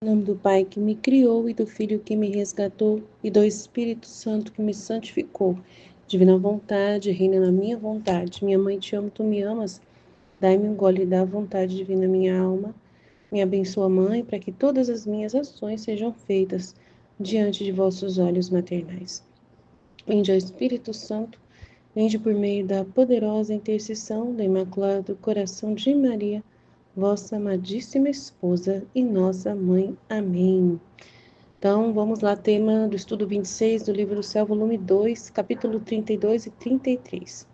Em nome do Pai que me criou e do Filho que me resgatou e do Espírito Santo que me santificou. Divina vontade, reina na minha vontade. Minha mãe, te amo, tu me amas. Dai-me um gole da vontade divina, minha alma. Me abençoa, Mãe, para que todas as minhas ações sejam feitas diante de vossos olhos maternais. Vinde ao Espírito Santo, vinde por meio da poderosa intercessão do Imaculado Coração de Maria, vossa amadíssima esposa e nossa mãe. Amém. Então, vamos lá, tema do estudo 26 do livro do Céu, volume 2, capítulo 32 e 33.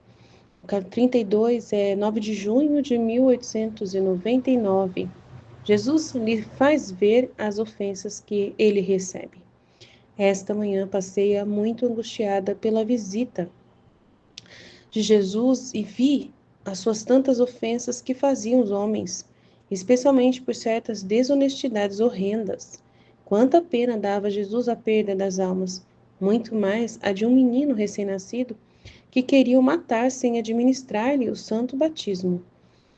O capítulo 32 é 9 de junho de 1899. Jesus lhe faz ver as ofensas que ele recebe. Esta manhã passei muito angustiada pela visita de Jesus e vi as suas tantas ofensas que faziam os homens, especialmente por certas desonestidades horrendas. Quanta pena dava Jesus a perda das almas, muito mais a de um menino recém-nascido que queriam matar sem administrar-lhe o santo batismo.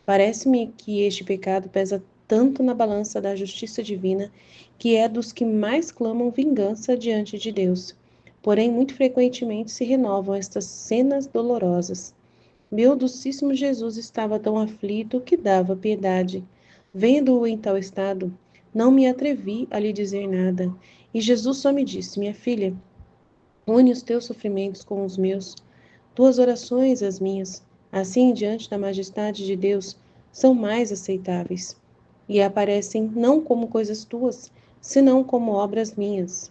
Parece-me que este pecado pesa tanto na balança da justiça divina, que é dos que mais clamam vingança diante de Deus. Porém, muito frequentemente se renovam estas cenas dolorosas. Meu docíssimo Jesus estava tão aflito que dava piedade. Vendo-o em tal estado, não me atrevi a lhe dizer nada. E Jesus só me disse: minha filha, une os teus sofrimentos com os meus, tuas orações as minhas. Assim, diante da majestade de Deus, são mais aceitáveis. E aparecem não como coisas tuas, senão como obras minhas.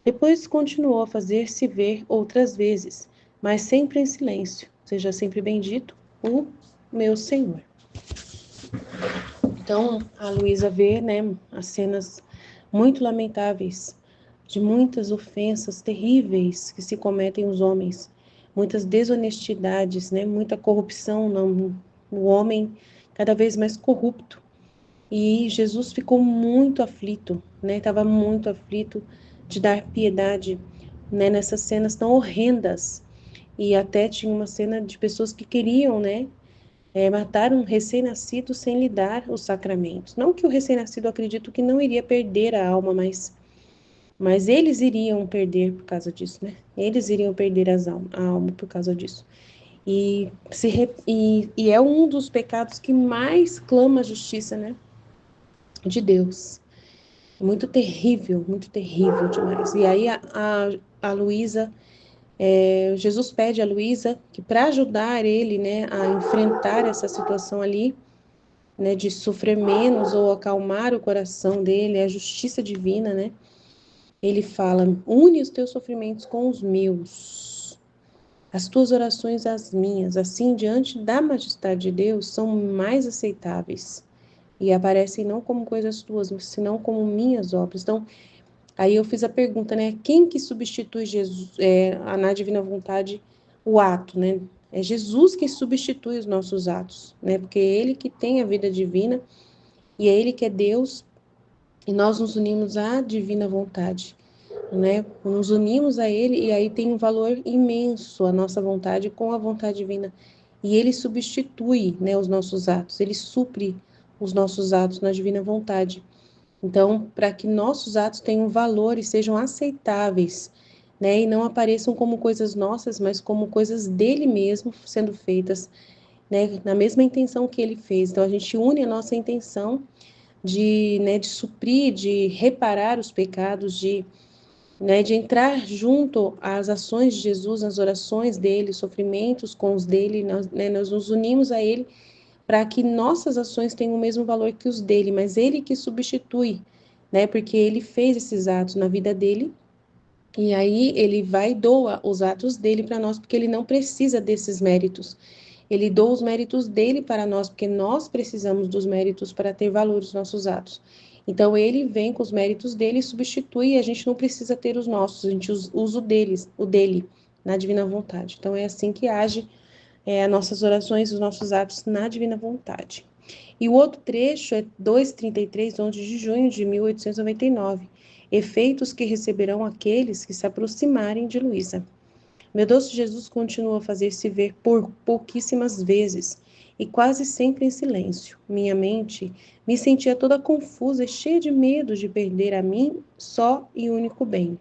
Depois continuou a fazer-se ver outras vezes, mas sempre em silêncio. Seja sempre bendito o meu Senhor. Então, a Luísa vê, né, as cenas muito lamentáveis de muitas ofensas terríveis que se cometem os homens, muitas desonestidades, né, muita corrupção no homem cada vez mais corrupto. E Jesus ficou muito aflito, né? Estava muito aflito de dar piedade, né, nessas cenas tão horrendas. E até tinha uma cena de pessoas que queriam, né, matar um recém-nascido sem lhe dar os sacramentos. Não que o recém-nascido, acredito que não iria perder a alma, mas eles iriam perder por causa disso, né? Eles iriam perder a alma por causa disso. E é um dos pecados que mais clama a justiça, né, de Deus. Muito terrível demais. E aí a Luísa, Jesus pede a Luísa que para ajudar ele, né, a enfrentar essa situação ali, né, de sofrer menos ou acalmar o coração dele, a justiça divina, né? Ele fala: une os teus sofrimentos com os meus, as tuas orações às minhas, assim diante da majestade de Deus são mais aceitáveis e aparecem não como coisas tuas, senão como minhas obras. Então, aí eu fiz a pergunta, né? Quem que substitui Jesus, na divina vontade, o ato, né? É Jesus que substitui os nossos atos, né? Porque é Ele que tem a vida divina e é Ele que é Deus e nós nos unimos à divina vontade, né? Nos unimos a Ele e aí tem um valor imenso a nossa vontade com a vontade divina. E Ele substitui, né, os nossos atos, Ele supre os nossos atos na divina vontade. Então, para que nossos atos tenham valor e sejam aceitáveis, né, e não apareçam como coisas nossas, mas como coisas dele mesmo sendo feitas, né, na mesma intenção que ele fez. Então, a gente une a nossa intenção de, né, de suprir, de reparar os pecados, né, de entrar junto às ações de Jesus, nas orações dele, sofrimentos com os dele, nós nos unimos a ele para que nossas ações tenham o mesmo valor que os dele, mas ele que substitui, né? Porque ele fez esses atos na vida dele, e aí ele vai e doa os atos dele para nós, porque ele não precisa desses méritos. Ele doa os méritos dele para nós, porque nós precisamos dos méritos para ter valor os nossos atos. Então ele vem com os méritos dele e substitui, e a gente não precisa ter os nossos, a gente usa o dele, na divina vontade. Então é assim que age as nossas orações, os nossos atos na divina vontade. E o outro trecho é 2:33, 11 de junho de 1899. Efeitos que receberão aqueles que se aproximarem de Luísa. Meu doce Jesus continua a fazer-se ver por pouquíssimas vezes, e quase sempre em silêncio. Minha mente me sentia toda confusa e cheia de medo de perder a mim só e único bem,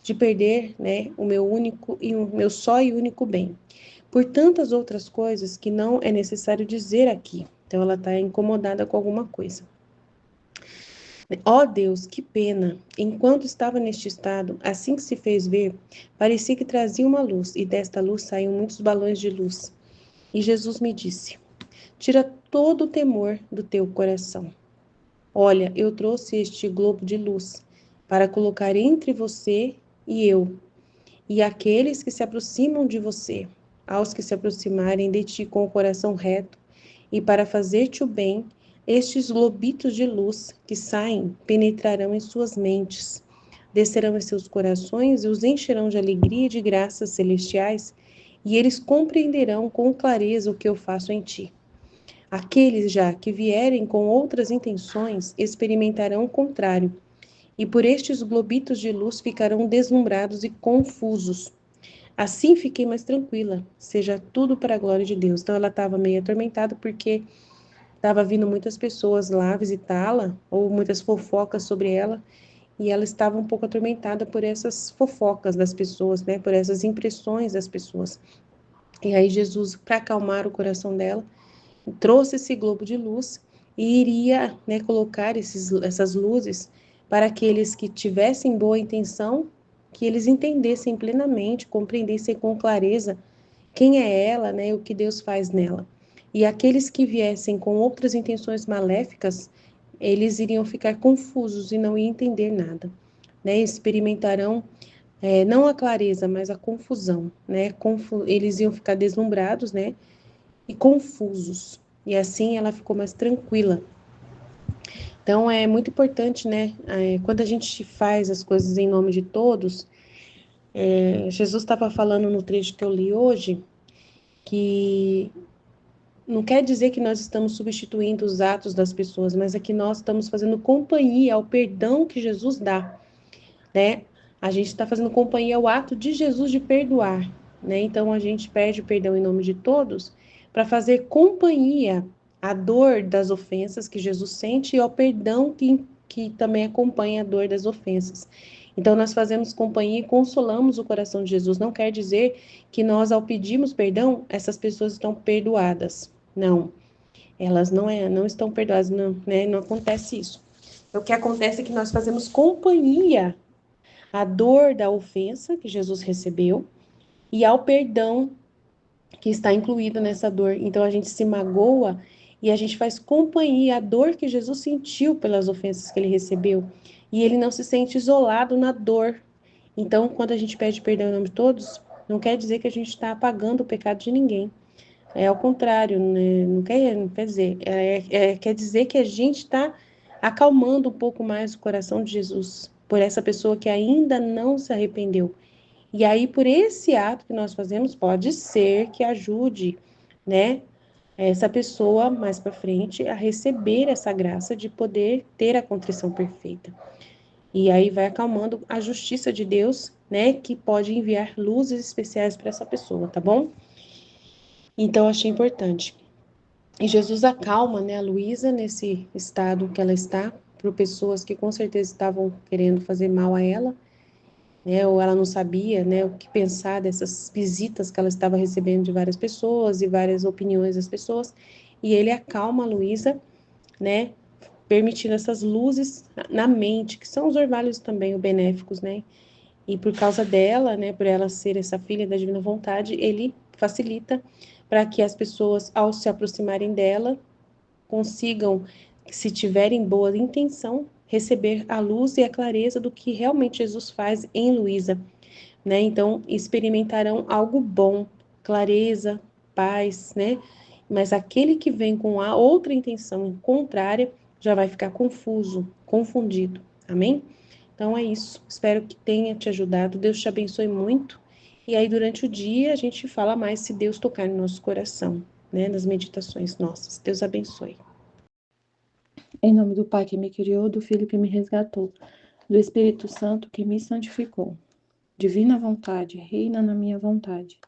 de perder, né, o meu único e o meu só e único bem, por tantas outras coisas que não é necessário dizer aqui. Então ela está incomodada com alguma coisa. Ó Deus, que pena! Enquanto estava neste estado, assim que se fez ver, parecia que trazia uma luz, e desta luz saíam muitos balões de luz. E Jesus me disse: tira todo o temor do teu coração. Olha, eu trouxe este globo de luz para colocar entre você e eu, e aqueles que se aproximam de você, aos que se aproximarem de ti com o coração reto, e para fazer-te o bem, estes globitos de luz que saem penetrarão em suas mentes, descerão em seus corações e os encherão de alegria e de graças celestiais, e eles compreenderão com clareza o que eu faço em ti. Aqueles já que vierem com outras intenções experimentarão o contrário, e por estes globitos de luz ficarão deslumbrados e confusos. Assim fiquei mais tranquila, seja tudo para a glória de Deus. Então ela estava meio atormentada porque estava vindo muitas pessoas lá visitá-la, ou muitas fofocas sobre ela, e ela estava um pouco atormentada por essas fofocas das pessoas, né, por essas impressões das pessoas. E aí Jesus, para acalmar o coração dela, trouxe esse globo de luz e iria, né, colocar essas luzes para aqueles que tivessem boa intenção, que eles entendessem plenamente, compreendessem com clareza quem é ela, né, o que Deus faz nela. E aqueles que viessem com outras intenções maléficas, eles iriam ficar confusos e não iam entender nada, né? Experimentarão não a clareza, mas a confusão, né? Eles iam ficar deslumbrados, né? E confusos. E assim ela ficou mais tranquila. Então é muito importante, né? Quando a gente faz as coisas em nome de todos, Jesus estava falando no trecho que eu li hoje, que não quer dizer que nós estamos substituindo os atos das pessoas, mas é que nós estamos fazendo companhia ao perdão que Jesus dá, né? A gente está fazendo companhia ao ato de Jesus de perdoar, né? Então a gente pede o perdão em nome de todos para fazer companhia à dor das ofensas que Jesus sente e ao perdão que também acompanha a dor das ofensas. Então nós fazemos companhia e consolamos o coração de Jesus. Não quer dizer que nós, ao pedirmos perdão, essas pessoas estão perdoadas. Não, elas não estão perdoadas, não, né? Não acontece isso. O que acontece é que nós fazemos companhia à dor da ofensa que Jesus recebeu e ao perdão que está incluído nessa dor. Então a gente se magoa e a gente faz companhia à dor que Jesus sentiu pelas ofensas que ele recebeu. E ele não se sente isolado na dor. Então, quando a gente pede perdão em nome de todos, não quer dizer que a gente está apagando o pecado de ninguém. É ao contrário, né? Não quer dizer. Quer dizer que a gente está acalmando um pouco mais o coração de Jesus por essa pessoa que ainda não se arrependeu. E aí, por esse ato que nós fazemos, pode ser que ajude, né, essa pessoa mais para frente a receber essa graça de poder ter a contrição perfeita. E aí vai acalmando a justiça de Deus, né, que pode enviar luzes especiais para essa pessoa, tá bom? Então, achei importante. E Jesus acalma, né, a Luísa nesse estado que ela está, por pessoas que com certeza estavam querendo fazer mal a ela, né, ou ela não sabia, né, o que pensar dessas visitas que ela estava recebendo de várias pessoas e várias opiniões das pessoas, e ele acalma a Luísa, né, permitindo essas luzes na mente, que são os orvalhos também, os benéficos, né, e por causa dela, né, por ela ser essa filha da divina vontade, ele facilita para que as pessoas, ao se aproximarem dela, consigam, se tiverem boa intenção, receber a luz e a clareza do que realmente Jesus faz em Luísa, né? Então, experimentarão algo bom, clareza, paz, né? Mas aquele que vem com a outra intenção contrária já vai ficar confuso, confundido. Amém? Então é isso. Espero que tenha te ajudado. Deus te abençoe muito. E aí, durante o dia, a gente fala mais se Deus tocar no nosso coração, né? Nas meditações nossas. Deus abençoe. Em nome do Pai que me criou, do Filho que me resgatou, do Espírito Santo que me santificou. Divina vontade, reina na minha vontade.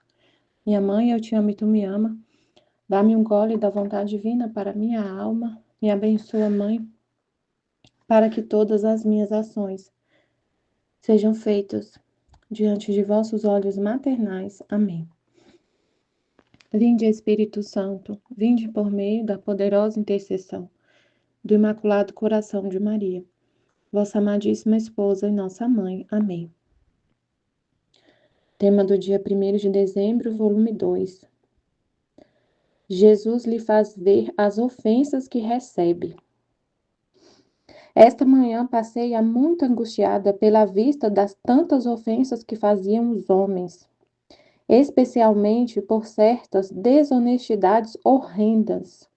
Minha mãe, eu te amo e tu me ama. Dá-me um gole da vontade divina para minha alma. Me abençoa, Mãe, para que todas as minhas ações sejam feitas diante de vossos olhos maternais. Amém. Vinde, Espírito Santo, vinde por meio da poderosa intercessão do Imaculado Coração de Maria, vossa amadíssima esposa e nossa mãe. Amém. Tema do dia 1º de dezembro, volume 2. Jesus lhe faz ver as ofensas que recebe. Esta manhã passei muito angustiada pela vista das tantas ofensas que faziam os homens, especialmente por certas desonestidades horrendas.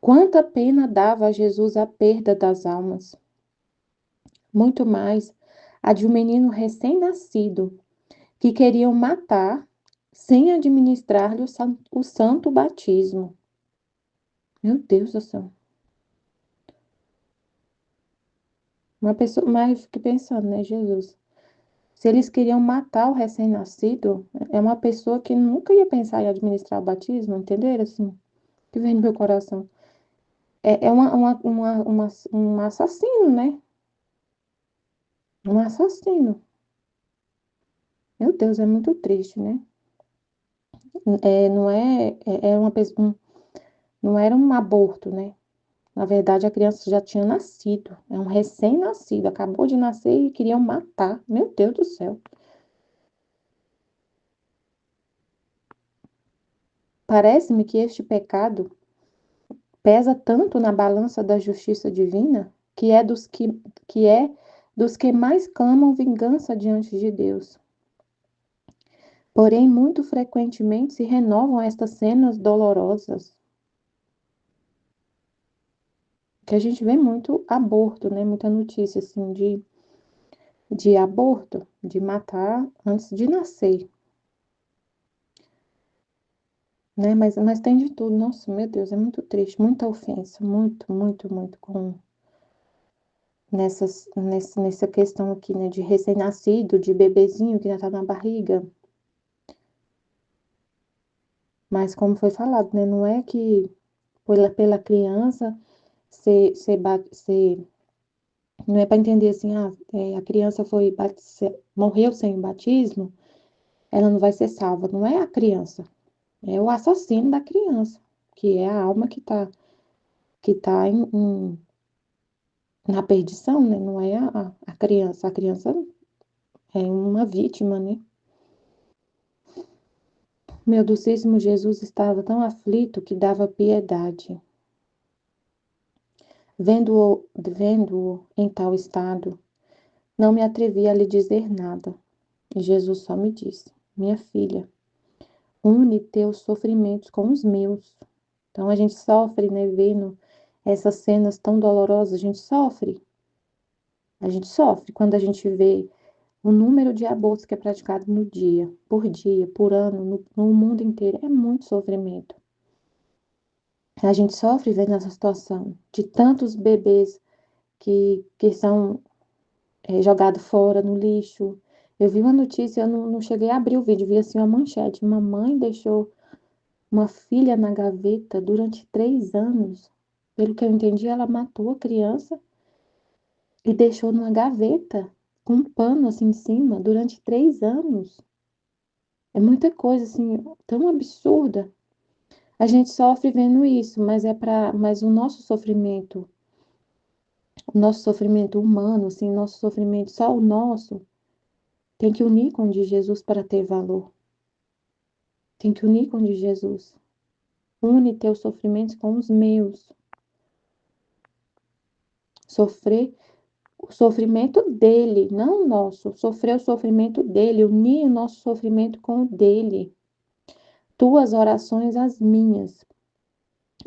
Quanta pena dava a Jesus a perda das almas! Muito mais a de um menino recém-nascido, que queriam matar sem administrar-lhe o santo batismo. Meu Deus do céu! Uma pessoa, mas fiquei pensando, né, Jesus? Se eles queriam matar o recém-nascido, é uma pessoa que nunca ia pensar em administrar o batismo, entenderam? Assim, que vem no meu coração. É um assassino, né? Um assassino. Meu Deus, é muito triste, né? Não é uma pessoa, não era um aborto, né? Na verdade, a criança já tinha nascido. É um recém-nascido, acabou de nascer e queriam matar. Meu Deus do céu. Parece-me que este pecado pesa tanto na balança da justiça divina, que é dos que mais clamam vingança diante de Deus. Porém, muito frequentemente se renovam estas cenas dolorosas, que a gente vê muito aborto, né? Muita notícia, assim, de aborto, de matar antes de nascer, né? Mas tem de tudo. Nossa, meu Deus, é muito triste, muita ofensa, muito, muito, muito com nessa questão aqui, né, de recém-nascido, de bebezinho que já tá na barriga. Mas como foi falado, né, não é que pela criança não é para entender assim, a criança morreu sem o batismo, ela não vai ser salva. Não é a criança, é o assassino da criança, que é a alma que tá na perdição, né? Não é a criança. A criança é uma vítima, né? Meu docíssimo Jesus estava tão aflito que dava piedade. Vendo-o em tal estado, não me atrevi a lhe dizer nada. E Jesus só me disse: Minha filha, une teus sofrimentos com os meus. Então a gente sofre, né, vendo essas cenas tão dolorosas, a gente sofre. A gente sofre quando a gente vê o número de abortos que é praticado no dia, por ano, no mundo inteiro. É muito sofrimento. A gente sofre vendo essa situação de tantos bebês que são jogados fora no lixo. Eu vi uma notícia, eu não cheguei a abrir o vídeo, vi assim uma manchete. Uma mãe deixou uma filha na gaveta durante 3 anos. Pelo que eu entendi, ela matou a criança e deixou numa gaveta com um pano assim em cima durante 3 anos. É muita coisa assim, tão absurda. A gente sofre vendo isso, mas o nosso sofrimento humano, assim, nosso sofrimento só o nosso, tem que unir com o de Jesus para ter valor. Tem que unir com o de Jesus. Une teus sofrimentos com os meus. Sofrer o sofrimento dele, não o nosso. Sofrer o sofrimento dele, unir o nosso sofrimento com o dele. Tuas orações as minhas.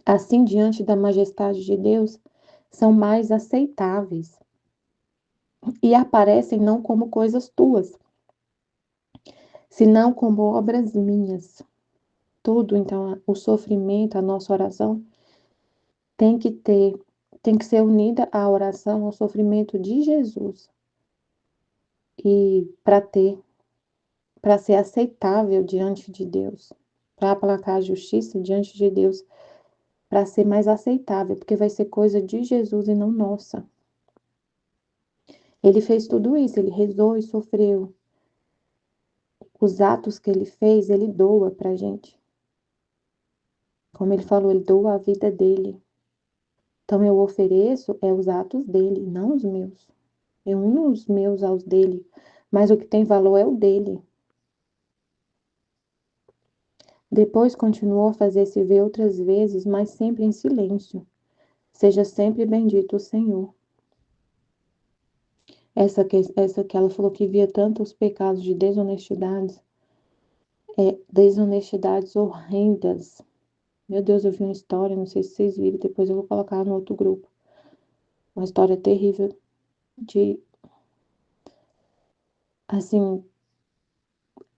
Assim, diante da majestade de Deus, são mais aceitáveis e aparecem não como coisas tuas, senão como obras minhas. Tudo, então, o sofrimento, a nossa oração tem que ser unida à oração, ao sofrimento de Jesus. E para ser aceitável diante de Deus. para aplacar a justiça diante de Deus, para ser mais aceitável, porque vai ser coisa de Jesus e não nossa. Ele fez tudo isso, ele rezou e sofreu. Os atos que ele fez, ele doa pra gente. Como ele falou, ele doa a vida dele. Então eu ofereço os atos dele, não os meus. Eu uno os meus aos dele, mas o que tem valor é o dele. Depois continuou a fazer-se ver outras vezes, mas sempre em silêncio. Seja sempre bendito o Senhor. Essa que ela falou que via tantos pecados de desonestidades horrendas. Meu Deus, eu vi uma história, não sei se vocês viram, depois eu vou colocar no outro grupo. Uma história terrível de, assim,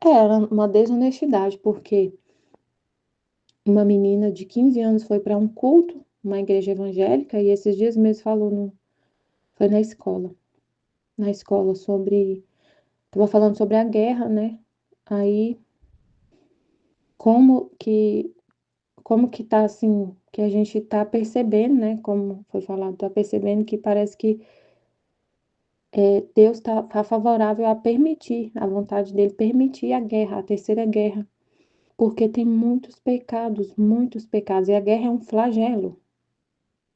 era uma desonestidade, porque uma menina de 15 anos foi para um culto, uma igreja evangélica, e esses dias mesmo falou, foi na escola tava falando sobre a guerra, né? Aí, como que, como que tá assim, que a gente tá percebendo, né? Como foi falado, tá percebendo que parece que Deus tá favorável a permitir, a vontade dele permitir a guerra, a terceira guerra, porque tem muitos pecados, e a guerra é um flagelo.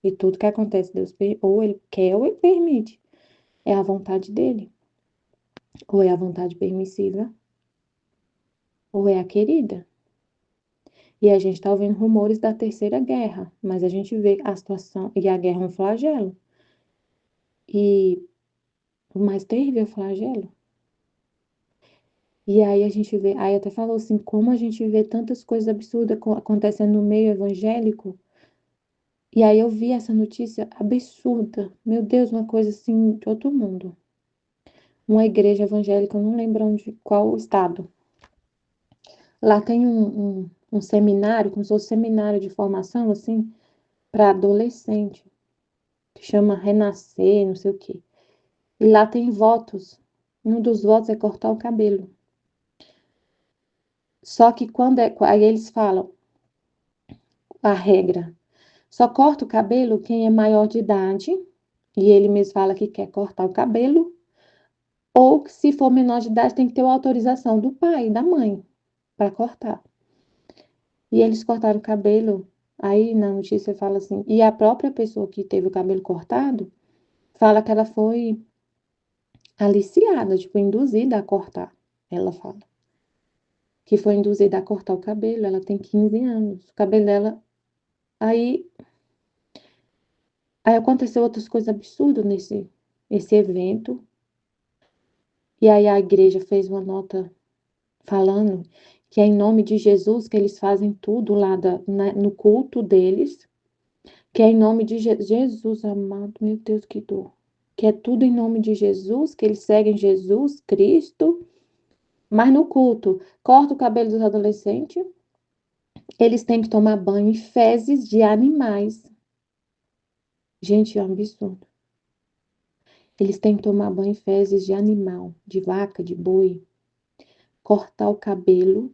E tudo que acontece, Deus ou ele quer ou ele permite. É a vontade dele. Ou é a vontade permissiva, ou é a querida. E a gente está ouvindo rumores da terceira guerra, mas a gente vê a situação, e a guerra é um flagelo. E o mais terrível é o flagelo. E aí a gente vê, aí até falou assim, como a gente vê tantas coisas absurdas acontecendo no meio evangélico. E aí eu vi essa notícia absurda. Meu Deus, uma coisa assim de outro mundo. Uma igreja evangélica, eu não lembro qual estado. Lá tem um seminário, como se fosse seminário de formação, assim, para adolescente, que chama Renascer, não sei o quê. E lá tem votos. Um dos votos é cortar o cabelo. Só que aí eles falam a regra. Só corta o cabelo quem é maior de idade, e ele mesmo fala que quer cortar o cabelo, ou que se for menor de idade tem que ter a autorização do pai e da mãe para cortar. E eles cortaram o cabelo. Aí na notícia fala assim, e a própria pessoa que teve o cabelo cortado fala que ela foi aliciada, tipo, induzida a cortar. Ela fala que foi induzida a cortar o cabelo. Ela tem 15 anos. O cabelo dela. Aí, aí aconteceu outras coisas absurdas esse evento. E aí a igreja fez uma nota falando que é em nome de Jesus que eles fazem tudo lá no culto deles. Que é em nome de Jesus amado, meu Deus, que dor. Que é tudo em nome de Jesus, que eles seguem Jesus Cristo, mas no culto, corta o cabelo dos adolescentes, eles têm que tomar banho em fezes de animais. Gente, é um absurdo. Eles têm que tomar banho em fezes de animal, de vaca, de boi, cortar o cabelo.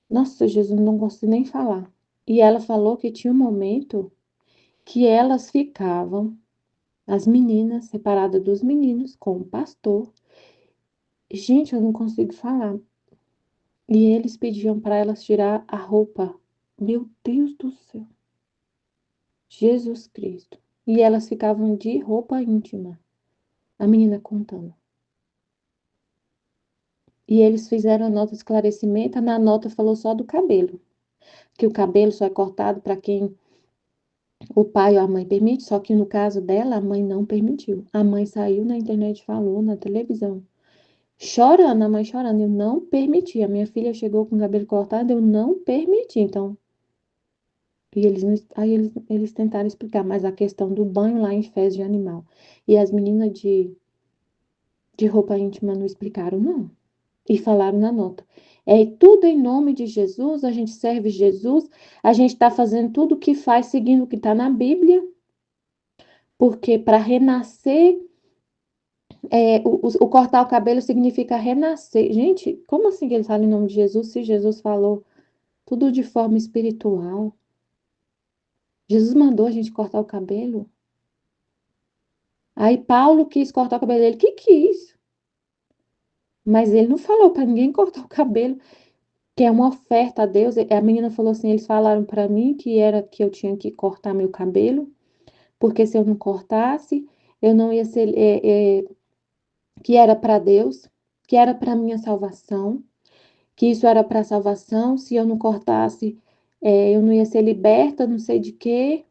Nossa, Jesus, não gosto nem falar. E ela falou que tinha um momento que elas ficavam, as meninas, separadas dos meninos, com o pastor. Gente, eu não consigo falar. E eles pediam para elas tirar a roupa. Meu Deus do céu. Jesus Cristo. E elas ficavam de roupa íntima. A menina contando. E eles fizeram a nota de esclarecimento. Na nota falou só do cabelo. Que o cabelo só é cortado para quem o pai ou a mãe permite. Só que no caso dela, a mãe não permitiu. A mãe saiu na internet, falou na televisão. Chorando, a mãe chorando, eu não permiti. A minha filha chegou com o cabelo cortado, eu não permiti. Então, e eles tentaram explicar, mas a questão do banho lá em fezes de animal. E as meninas de roupa íntima não explicaram, não. E falaram na nota. É tudo em nome de Jesus, a gente serve Jesus, a gente está fazendo tudo o que faz, seguindo o que está na Bíblia, porque para renascer O cortar o cabelo significa renascer. Gente, como assim que ele fala em nome de Jesus, se Jesus falou tudo de forma espiritual? Jesus mandou a gente cortar o cabelo? Aí Paulo quis cortar o cabelo dele, que quis. Mas ele não falou para ninguém cortar o cabelo, que é uma oferta a Deus. A menina falou assim, eles falaram para mim que era que eu tinha que cortar meu cabelo, porque se eu não cortasse, eu não ia ser, que era para Deus, que era para minha salvação, que isso era para salvação, se eu não cortasse, eu não ia ser liberta, não sei de quê.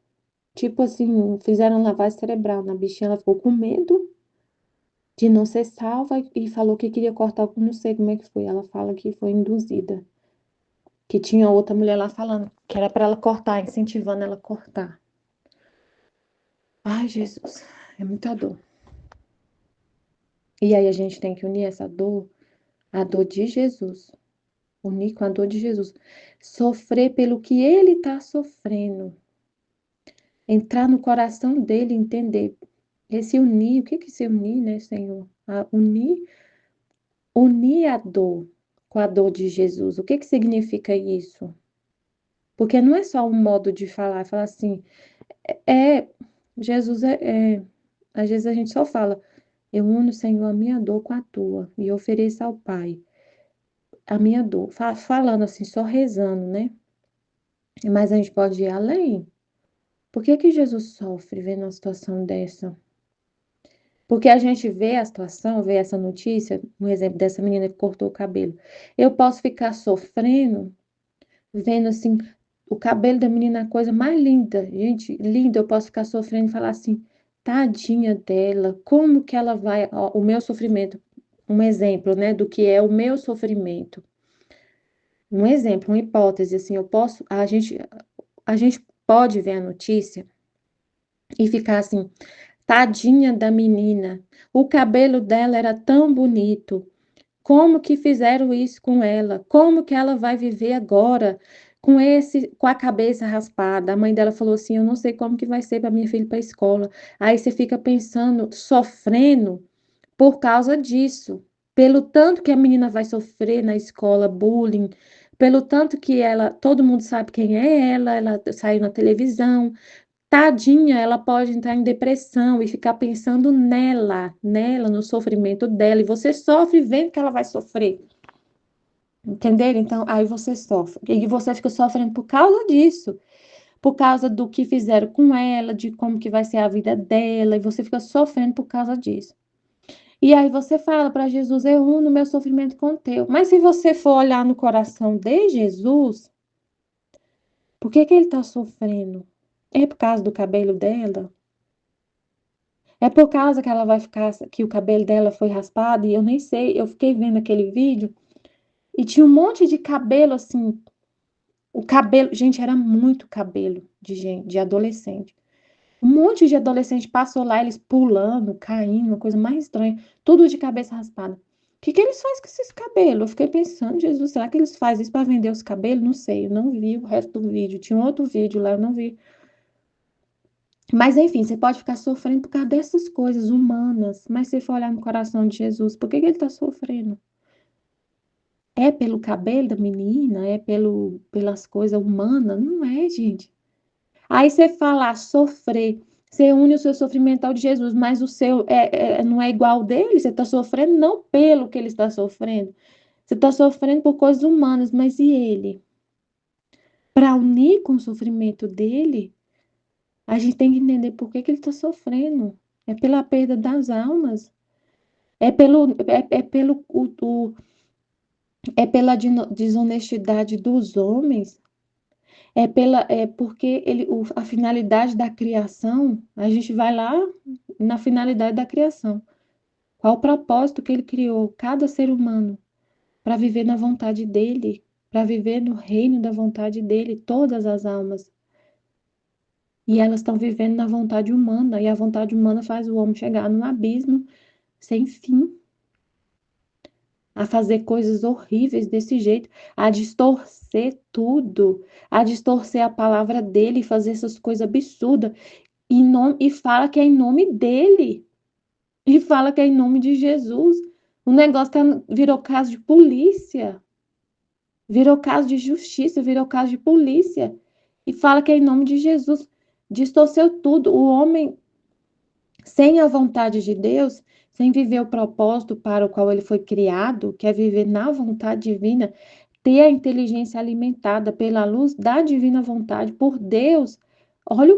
Tipo assim, fizeram lavagem cerebral na bichinha, ela ficou com medo de não ser salva e falou que queria cortar, não sei como é que foi. Ela fala que foi induzida, que tinha outra mulher lá falando que era para ela cortar, incentivando ela a cortar. Ai, Jesus, é muita dor. E aí a gente tem que unir essa dor, a dor de Jesus, unir com a dor de Jesus, sofrer pelo que ele está sofrendo, entrar no coração dele, entender. Esse unir, o que que é se unir, né, Senhor? Unir a dor com a dor de Jesus. O que que significa isso? Porque não é só um modo de falar assim, é, Jesus às vezes a gente só fala, eu uno, Senhor, a minha dor com a tua e ofereço ao Pai a minha dor, falando assim, só rezando, né? Mas a gente pode ir além. Por que que Jesus sofre vendo uma situação dessa? Porque a gente vê a situação, vê essa notícia, um exemplo dessa menina que cortou o cabelo. Eu posso ficar sofrendo, vendo assim, o cabelo da menina, é a coisa mais linda, gente, linda. Eu posso ficar sofrendo e falar assim, tadinha dela, como que ela vai, ó, o meu sofrimento, um exemplo, né, do que é o meu sofrimento. Um exemplo, uma hipótese, assim, a gente pode ver a notícia e ficar assim, tadinha da menina, o cabelo dela era tão bonito. Como que fizeram isso com ela? Como que ela vai viver agora com a cabeça raspada? A mãe dela falou assim: "Eu não sei como que vai ser para minha filha ir para a escola". Aí você fica pensando, sofrendo por causa disso, pelo tanto que a menina vai sofrer na escola, bullying, pelo tanto que todo mundo sabe quem é ela saiu na televisão. Tadinha, ela pode entrar em depressão e ficar pensando nela, no sofrimento dela, e você sofre vendo que ela vai sofrer. Entenderam? Então, aí você sofre. E você fica sofrendo por causa disso, por causa do que fizeram com ela, de como que vai ser a vida dela, e você fica sofrendo por causa disso. E aí você fala para Jesus, eu uno meu sofrimento com o teu. Mas se você for olhar no coração de Jesus, por que que ele está sofrendo? É por causa do cabelo dela? É por causa que ela vai ficar, que o cabelo dela foi raspado, e eu nem sei, eu fiquei vendo aquele vídeo, e tinha um monte de cabelo assim, o cabelo, gente, era muito cabelo de gente, de adolescente. Um monte de adolescente passou lá, eles pulando, caindo, uma coisa mais estranha, tudo de cabeça raspada. O que que eles fazem com esses cabelos? Eu fiquei pensando, Jesus, será que eles fazem isso para vender os cabelos? Não sei, eu não vi o resto do vídeo. Tinha um outro vídeo lá, eu não vi. Mas enfim, você pode ficar sofrendo por causa dessas coisas humanas, mas se for olhar no coração de Jesus, por que que ele está sofrendo? É pelo cabelo da menina? É pelas coisas humanas? Não é, gente. Aí você fala, sofrer, você une o seu sofrimento ao de Jesus, mas o seu não é igual ao dele, você está sofrendo não pelo que ele está sofrendo, você está sofrendo por coisas humanas, mas e ele? Para unir com o sofrimento dele, a gente tem que entender por que que ele está sofrendo. É pela perda das almas. É pela desonestidade dos homens. É porque a finalidade da criação, a gente vai lá na finalidade da criação. Qual o propósito que ele criou cada ser humano para viver na vontade dele, para viver no reino da vontade dele, todas as almas. E elas estão vivendo na vontade humana, e a vontade humana faz o homem chegar num abismo sem fim, a fazer coisas horríveis desse jeito, a distorcer tudo, a distorcer a palavra dele, fazer essas coisas absurdas, e fala que é em nome dele. e fala que é em nome de Jesus. O negócio virou caso de polícia, virou caso de justiça, virou caso de polícia. E fala que é em nome de Jesus. Distorceu tudo. O homem, sem a vontade de Deus, sem viver o propósito para o qual ele foi criado, que é viver na vontade divina, ter a inteligência alimentada pela luz da divina vontade, por Deus, olha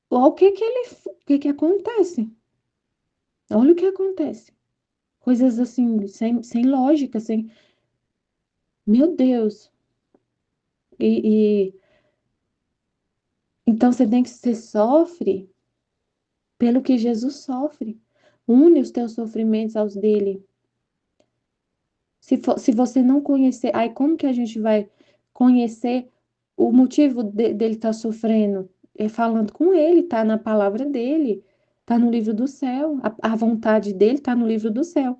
o que acontece. Olha o que acontece. Coisas assim, sem lógica, sem. Meu Deus. E então você sofre pelo que Jesus sofre. Une os teus sofrimentos aos dele. Se você não conhecer, aí como que a gente vai conhecer o motivo dele estar sofrendo? É falando com ele, tá na palavra dele, tá no livro do céu. A vontade dele tá no livro do céu.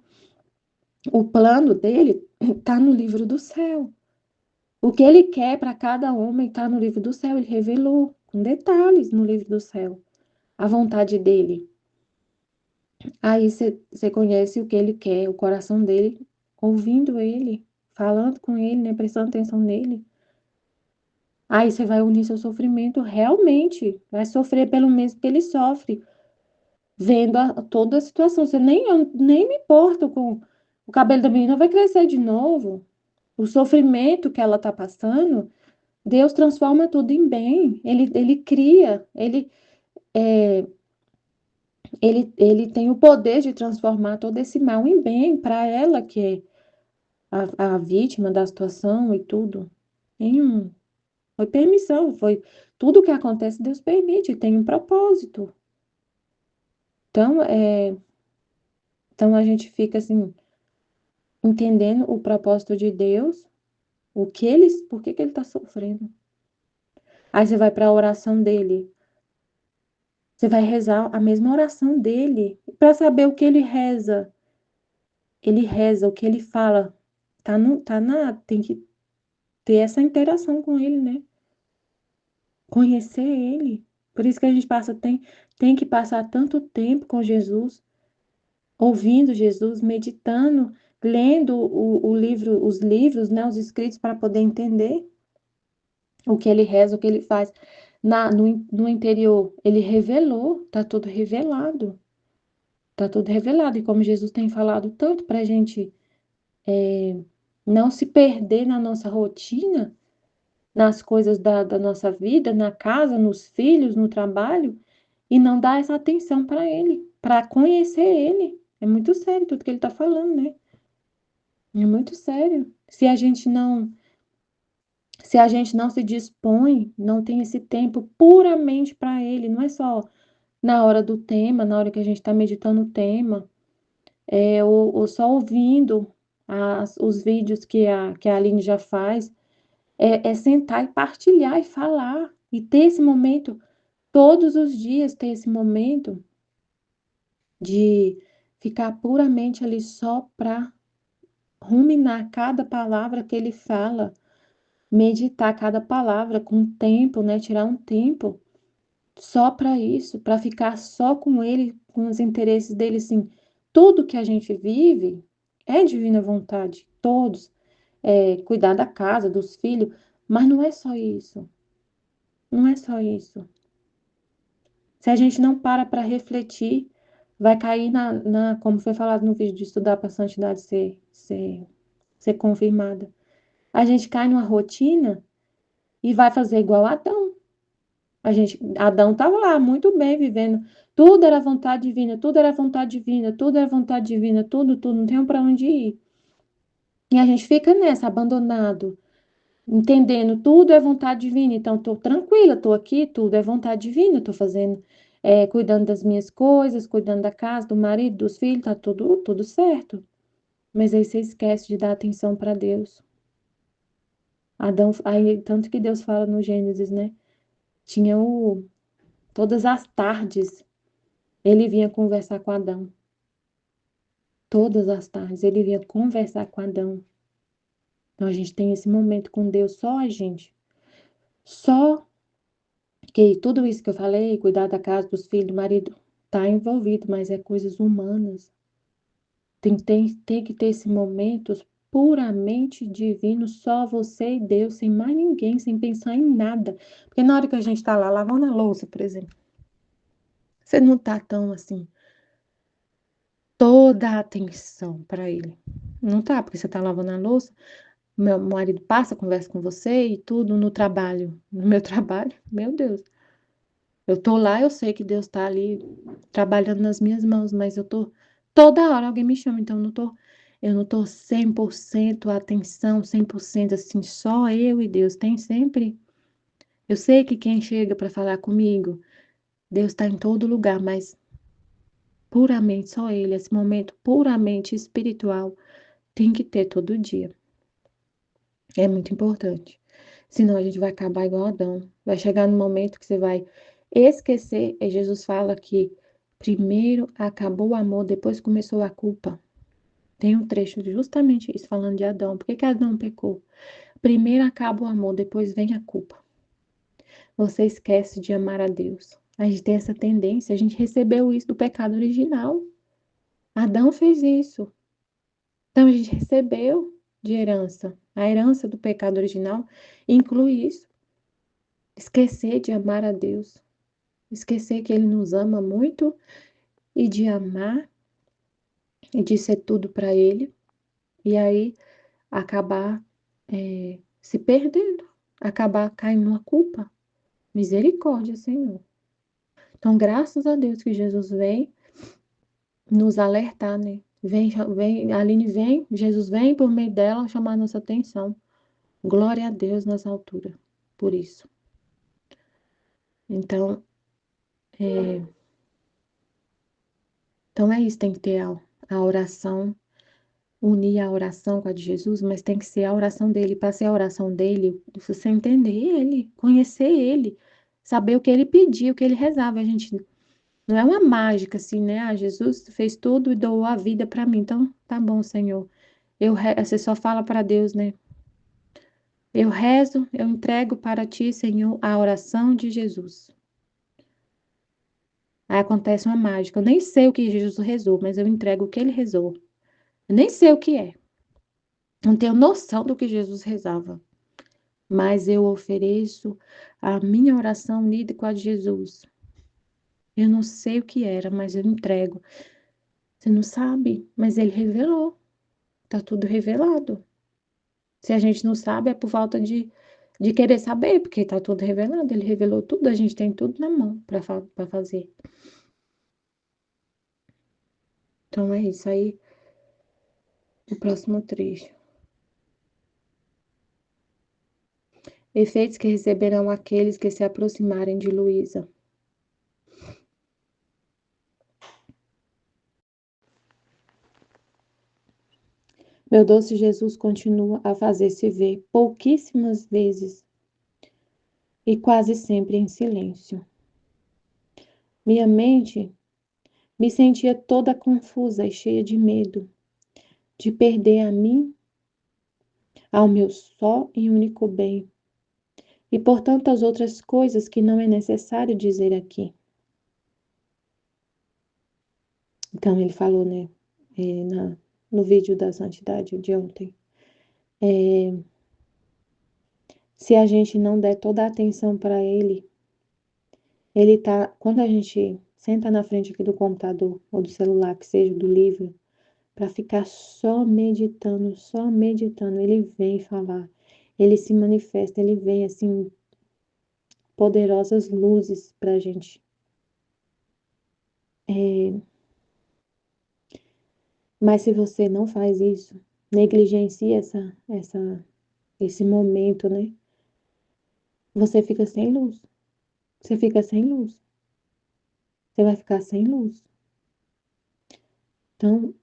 O plano dele tá no livro do céu. O que ele quer para cada homem está no livro do céu. Ele revelou com detalhes no livro do céu a vontade dele. Aí você conhece o que ele quer, o coração dele, ouvindo ele, falando com ele, né, prestando atenção nele. Aí você vai unir seu sofrimento realmente, vai sofrer pelo mesmo que ele sofre, vendo toda a situação. Eu nem me importo com o cabelo da menina, vai crescer de novo. O sofrimento que ela está passando. Deus transforma tudo em bem. Ele cria, ele tem o poder de transformar todo esse mal em bem para ela, que é a vítima da situação e tudo. Foi permissão, foi tudo que acontece, Deus permite, tem um propósito. Então, então a gente fica assim, entendendo o propósito de Deus, por que que ele está sofrendo. Aí você vai para a oração dele. Você vai rezar a mesma oração dele para saber o que ele reza. Ele reza, o que ele fala. Tem que ter essa interação com ele, né? Conhecer ele. Por isso que a gente tem que passar tanto tempo com Jesus, ouvindo Jesus, meditando, lendo o livro, os livros, né, os escritos para poder entender o que ele reza, o que ele faz. No interior, ele revelou, tá tudo revelado. Tá tudo revelado. E como Jesus tem falado tanto para a gente não se perder na nossa rotina, nas coisas da nossa vida, na casa, nos filhos, no trabalho, e não dar essa atenção para ele, para conhecer ele. É muito sério tudo que ele está falando, né? É muito sério. Se a gente não se dispõe, não tem esse tempo puramente para ele, não é só na hora do tema, na hora que a gente está meditando o tema, ou só ouvindo os vídeos que a Aline já faz, é sentar e partilhar e falar, e ter esse momento, todos os dias ter esse momento de ficar puramente ali só para ruminar cada palavra que ele fala, meditar cada palavra com tempo, né? Tirar um tempo só para isso, para ficar só com ele, com os interesses dele, assim. Tudo que a gente vive é divina vontade, todos. Cuidar da casa, dos filhos, mas não é só isso. Não é só isso. Se a gente não para refletir, vai cair como foi falado no vídeo de estudar para a santidade ser confirmada. A gente cai numa rotina e vai fazer igual Adão. Adão estava lá, muito bem, vivendo. Tudo era vontade divina, tudo era vontade divina, tudo era vontade divina, tudo, não tem para onde ir. E a gente fica nessa, abandonado, entendendo tudo é vontade divina. Então, estou tranquila, estou aqui, tudo é vontade divina, estou fazendo, cuidando das minhas coisas, cuidando da casa, do marido, dos filhos, tá tudo certo. Mas aí você esquece de dar atenção para Deus. Aí, tanto que Deus fala no Gênesis, né? Tinha todas as tardes, ele vinha conversar com Adão. Todas as tardes, ele vinha conversar com Adão. Então, a gente tem esse momento com Deus, só a gente. Só que tudo isso que eu falei, cuidar da casa, dos filhos, do marido, tá envolvido, mas é coisas humanas. Tem que ter esses momentos puramente divinos, só você e Deus, sem mais ninguém, sem pensar em nada. Porque na hora que a gente tá lá lavando a louça, por exemplo, você não tá tão assim, toda a atenção para ele. Não tá, porque você tá lavando a louça, meu marido passa, conversa com você e tudo no trabalho. No meu trabalho, meu Deus. Eu tô lá, eu sei que Deus tá ali trabalhando nas minhas mãos, mas eu tô toda hora alguém me chama, então eu não tô 100% atenção, 100% assim, só eu e Deus. Tem sempre. Eu sei que quem chega para falar comigo, Deus está em todo lugar, mas puramente só ele, esse momento puramente espiritual tem que ter todo dia. É muito importante. Senão a gente vai acabar igual Adão. Vai chegar no momento que você vai esquecer. E Jesus fala que primeiro acabou o amor, depois começou a culpa. Tem um trecho justamente isso, falando de Adão. Por que que Adão pecou? Primeiro acaba o amor, depois vem a culpa. Você esquece de amar a Deus. A gente tem essa tendência, a gente recebeu isso do pecado original. Adão fez isso. Então a gente recebeu de herança. A herança do pecado original inclui isso. Esquecer de amar a Deus. Esquecer que Ele nos ama muito e de amar e de ser tudo para Ele. E aí acabar se perdendo. Acabar caindo numa culpa. Misericórdia, Senhor. Então, graças a Deus que Jesus vem nos alertar, né? Vem, Aline vem, Jesus vem por meio dela chamar nossa atenção. Glória a Deus nas alturas, por isso. Então, é, então é isso, tem que ter a oração, unir a oração com a de Jesus, mas tem que ser a oração dele. Para ser a oração dele, você entender ele, conhecer ele, saber o que ele pediu, o que ele rezava. A gente não é uma mágica assim, né? Ah, Jesus fez tudo e doou a vida para mim. Então, tá bom, Senhor. Você só fala para Deus, né? Eu rezo, eu entrego para ti, Senhor, a oração de Jesus. Aí acontece uma mágica. Eu nem sei o que Jesus rezou, mas eu entrego o que ele rezou. Eu nem sei o que é. Não tenho noção do que Jesus rezava. Mas eu ofereço a minha oração unida com a de Jesus. Eu não sei o que era, mas eu entrego. Você não sabe, mas ele revelou. Tá tudo revelado. Se a gente não sabe, é por falta de querer saber, porque tá tudo revelado. Ele revelou tudo, a gente tem tudo na mão para fazer. Então é isso aí. O próximo trecho. Efeitos que receberão aqueles que se aproximarem de Luísa. Meu doce Jesus continua a fazer-se ver pouquíssimas vezes e quase sempre em silêncio. Minha mente me sentia toda confusa e cheia de medo de perder a mim, ao meu só e único bem, e por tantas outras coisas que não é necessário dizer aqui. Então ele falou, né, no vídeo da santidade de ontem. Se a gente não der toda a atenção para ele, ele tá, quando a gente senta na frente aqui do computador ou do celular, que seja do livro, para ficar só meditando, ele vem falar, ele se manifesta, ele vem assim, poderosas luzes para a gente. Mas se você não faz isso, negligencia esse momento, né? Você fica sem luz. Você fica sem luz. Você vai ficar sem luz. Então,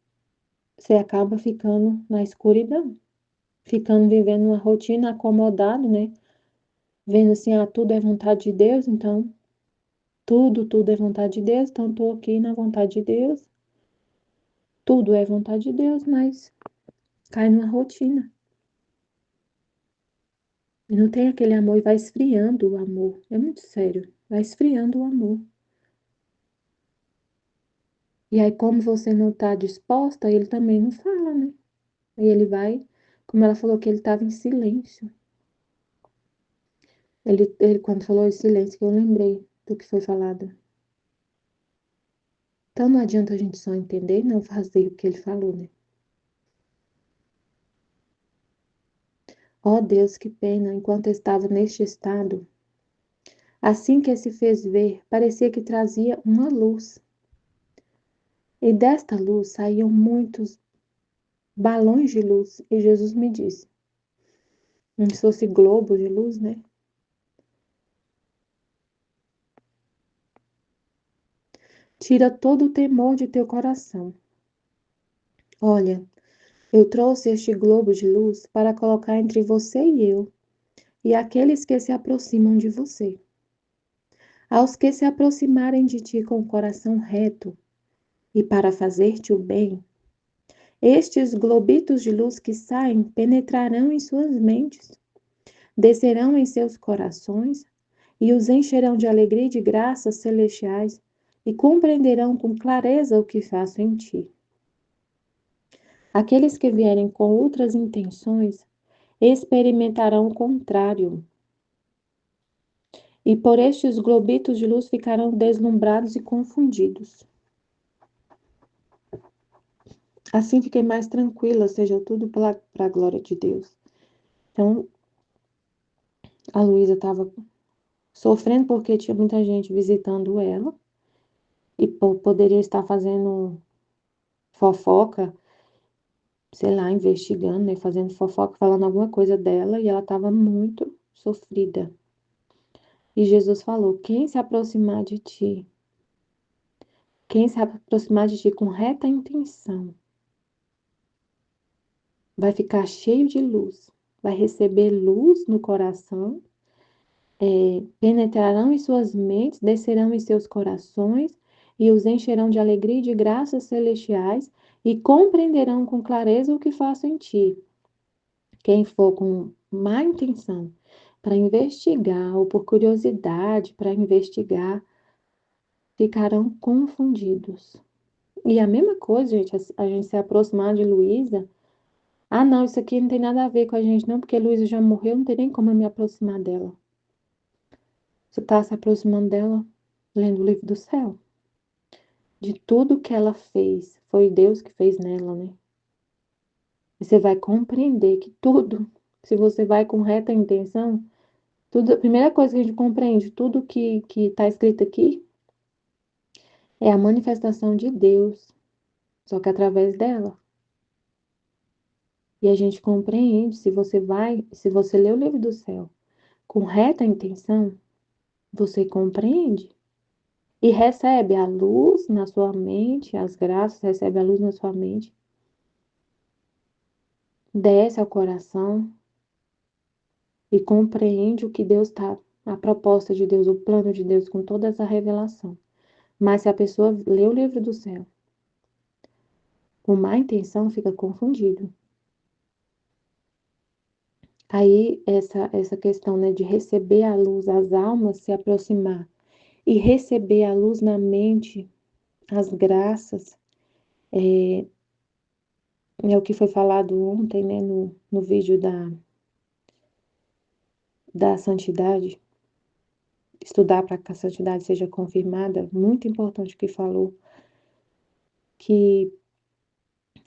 você acaba ficando na escuridão, ficando vivendo uma rotina acomodado, né? Vendo assim, tudo é vontade de Deus, então tudo é vontade de Deus, então estou aqui na vontade de Deus. Tudo é vontade de Deus, mas cai numa rotina. E não tem aquele amor e vai esfriando o amor. É muito sério. Vai esfriando o amor. E aí, como você não está disposta, ele também não fala, né? E ele vai, como ela falou que ele estava em silêncio. Ele, quando falou em silêncio, que eu lembrei do que foi falado. Então não adianta a gente só entender e não fazer o que ele falou, né? Ó Deus, que pena, enquanto eu estava neste estado, assim que se fez ver, parecia que trazia uma luz. E desta luz saíam muitos balões de luz. E Jesus me disse, como se fosse globo de luz, né? Tira todo o temor de teu coração. Olha, eu trouxe este globo de luz para colocar entre você e eu, e aqueles que se aproximam de você. Aos que se aproximarem de ti com o coração reto e para fazer-te o bem, estes globitos de luz que saem penetrarão em suas mentes, descerão em seus corações e os encherão de alegria e de graças celestiais e compreenderão com clareza o que faço em ti. Aqueles que vierem com outras intenções experimentarão o contrário, e por estes globitos de luz ficarão deslumbrados e confundidos. Assim fiquei mais tranquila, seja tudo para a glória de Deus. Então, a Luísa estava sofrendo porque tinha muita gente visitando ela e poderia estar fazendo fofoca, sei lá, investigando, né, fazendo fofoca, falando alguma coisa dela e ela estava muito sofrida. E Jesus falou: quem se aproximar de ti, quem se aproximar de ti com reta intenção, vai ficar cheio de luz, vai receber luz no coração, penetrarão em suas mentes, descerão em seus corações e os encherão de alegria e de graças celestiais e compreenderão com clareza o que faço em ti. Quem for com má intenção para investigar ou por curiosidade para investigar, ficarão confundidos. E a mesma coisa, gente, a gente se aproximar de Luísa. Ah, não, isso aqui não tem nada a ver com a gente, não, porque Luísa já morreu, não tem nem como eu me aproximar dela. Você está se aproximando dela lendo o livro do céu. De tudo que ela fez, foi Deus que fez nela, né? E você vai compreender que tudo, se você vai com reta intenção, tudo, a primeira coisa que a gente compreende, tudo que está escrito aqui é a manifestação de Deus, só que através dela. E a gente compreende, se você lê o livro do céu com reta intenção, você compreende e recebe a luz na sua mente, as graças, recebe a luz na sua mente, desce ao coração e compreende o que Deus está, a proposta de Deus, o plano de Deus com toda essa revelação. Mas se a pessoa lê o livro do céu com má intenção, fica confundido. Aí essa questão, né, de receber a luz, as almas se aproximar e receber a luz na mente, as graças, é o que foi falado ontem, né, no vídeo da santidade, estudar para que a santidade seja confirmada, muito importante o que falou, que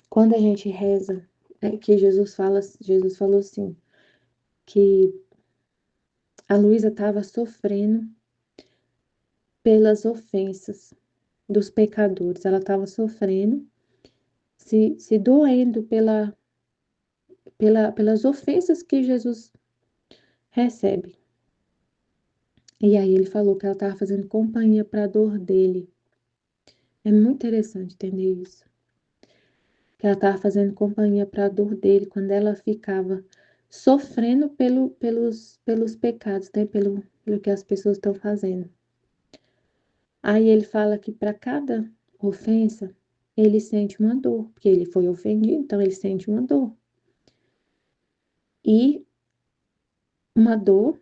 quando a gente reza, que Jesus falou assim, que a Luísa estava sofrendo pelas ofensas dos pecadores, ela estava sofrendo, se doendo pelas ofensas que Jesus recebe. E aí ele falou que ela estava fazendo companhia para a dor dele. É muito interessante entender isso. Que ela estava fazendo companhia para a dor dele quando ela ficava sofrendo pelos pecados, né? Pelo que as pessoas estão fazendo. Aí ele fala que para cada ofensa, ele sente uma dor, porque ele foi ofendido, então ele sente uma dor. E uma dor,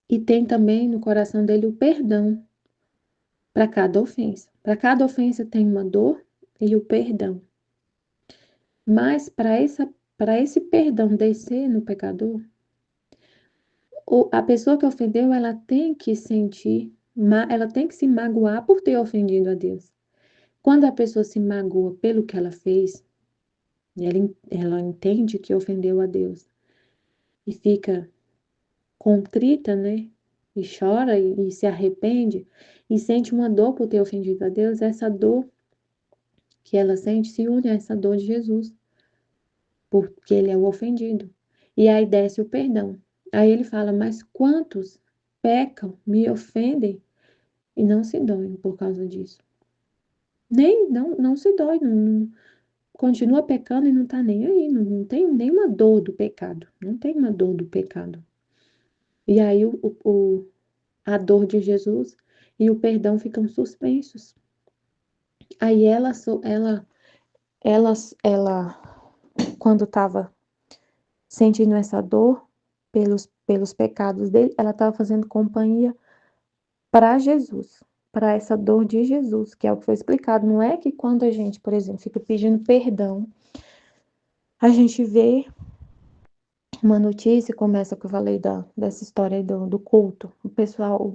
e tem também no coração dele o perdão para cada ofensa. Para cada ofensa tem uma dor e o perdão. Mas para esse perdão descer no pecador, a pessoa que ofendeu, ela tem que sentir, ela tem que se magoar por ter ofendido a Deus. Quando a pessoa se magoa pelo que ela fez, ela entende que ofendeu a Deus e fica contrita, né? E chora e se arrepende e sente uma dor por ter ofendido a Deus, essa dor que ela sente se une a essa dor de Jesus, porque ele é o ofendido. E aí desce o perdão. Aí ele fala: mas quantos pecam, me ofendem e não se doem por causa disso? Não se dói, continua pecando e não tá nem aí, não tem nenhuma dor do pecado, não tem uma dor do pecado. E aí a dor de Jesus e o perdão ficam suspensos. Aí ela quando estava sentindo essa dor pelos pecados dele, ela estava fazendo companhia para Jesus, para essa dor de Jesus, que é o que foi explicado. Não é que quando a gente, por exemplo, fica pedindo perdão, a gente vê uma notícia, começa que eu falei dessa história aí do culto, o pessoal,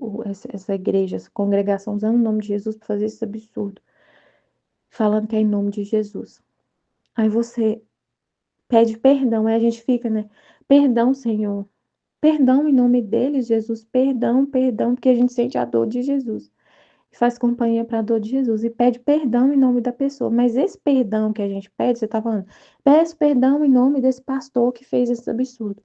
essa igreja, essa congregação usando o nome de Jesus para fazer esse absurdo, falando que é em nome de Jesus. Aí você pede perdão, aí a gente fica, né? Perdão, Senhor. Perdão em nome dele, Jesus. Perdão, perdão, porque a gente sente a dor de Jesus. E faz companhia para a dor de Jesus. E pede perdão em nome da pessoa. Mas esse perdão que a gente pede, você está falando, peço perdão em nome desse pastor que fez esse absurdo.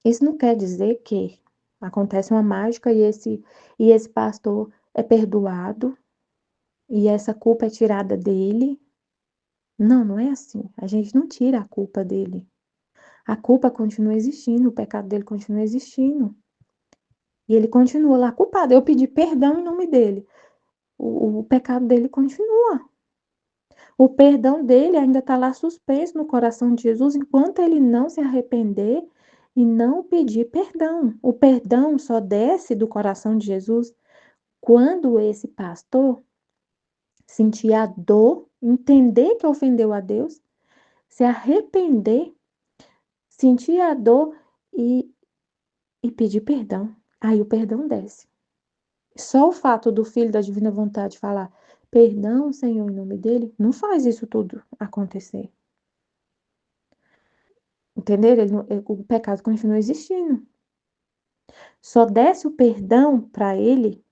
Isso não quer dizer que acontece uma mágica e esse pastor é perdoado e essa culpa é tirada dele. Não, não é assim. A gente não tira a culpa dele. A culpa continua existindo, o pecado dele continua existindo. E ele continua lá culpado. Eu pedi perdão em nome dele. O pecado dele continua. O perdão dele ainda está lá suspenso no coração de Jesus enquanto ele não se arrepender e não pedir perdão. O perdão só desce do coração de Jesus quando esse pastor sentir a dor, entender que ofendeu a Deus, se arrepender, sentir a dor e pedir perdão. Aí o perdão desce. Só o fato do Filho da Divina Vontade falar perdão, Senhor, em nome dele, não faz isso tudo acontecer. Entendeu? O pecado continua existindo. Só desce o perdão para ele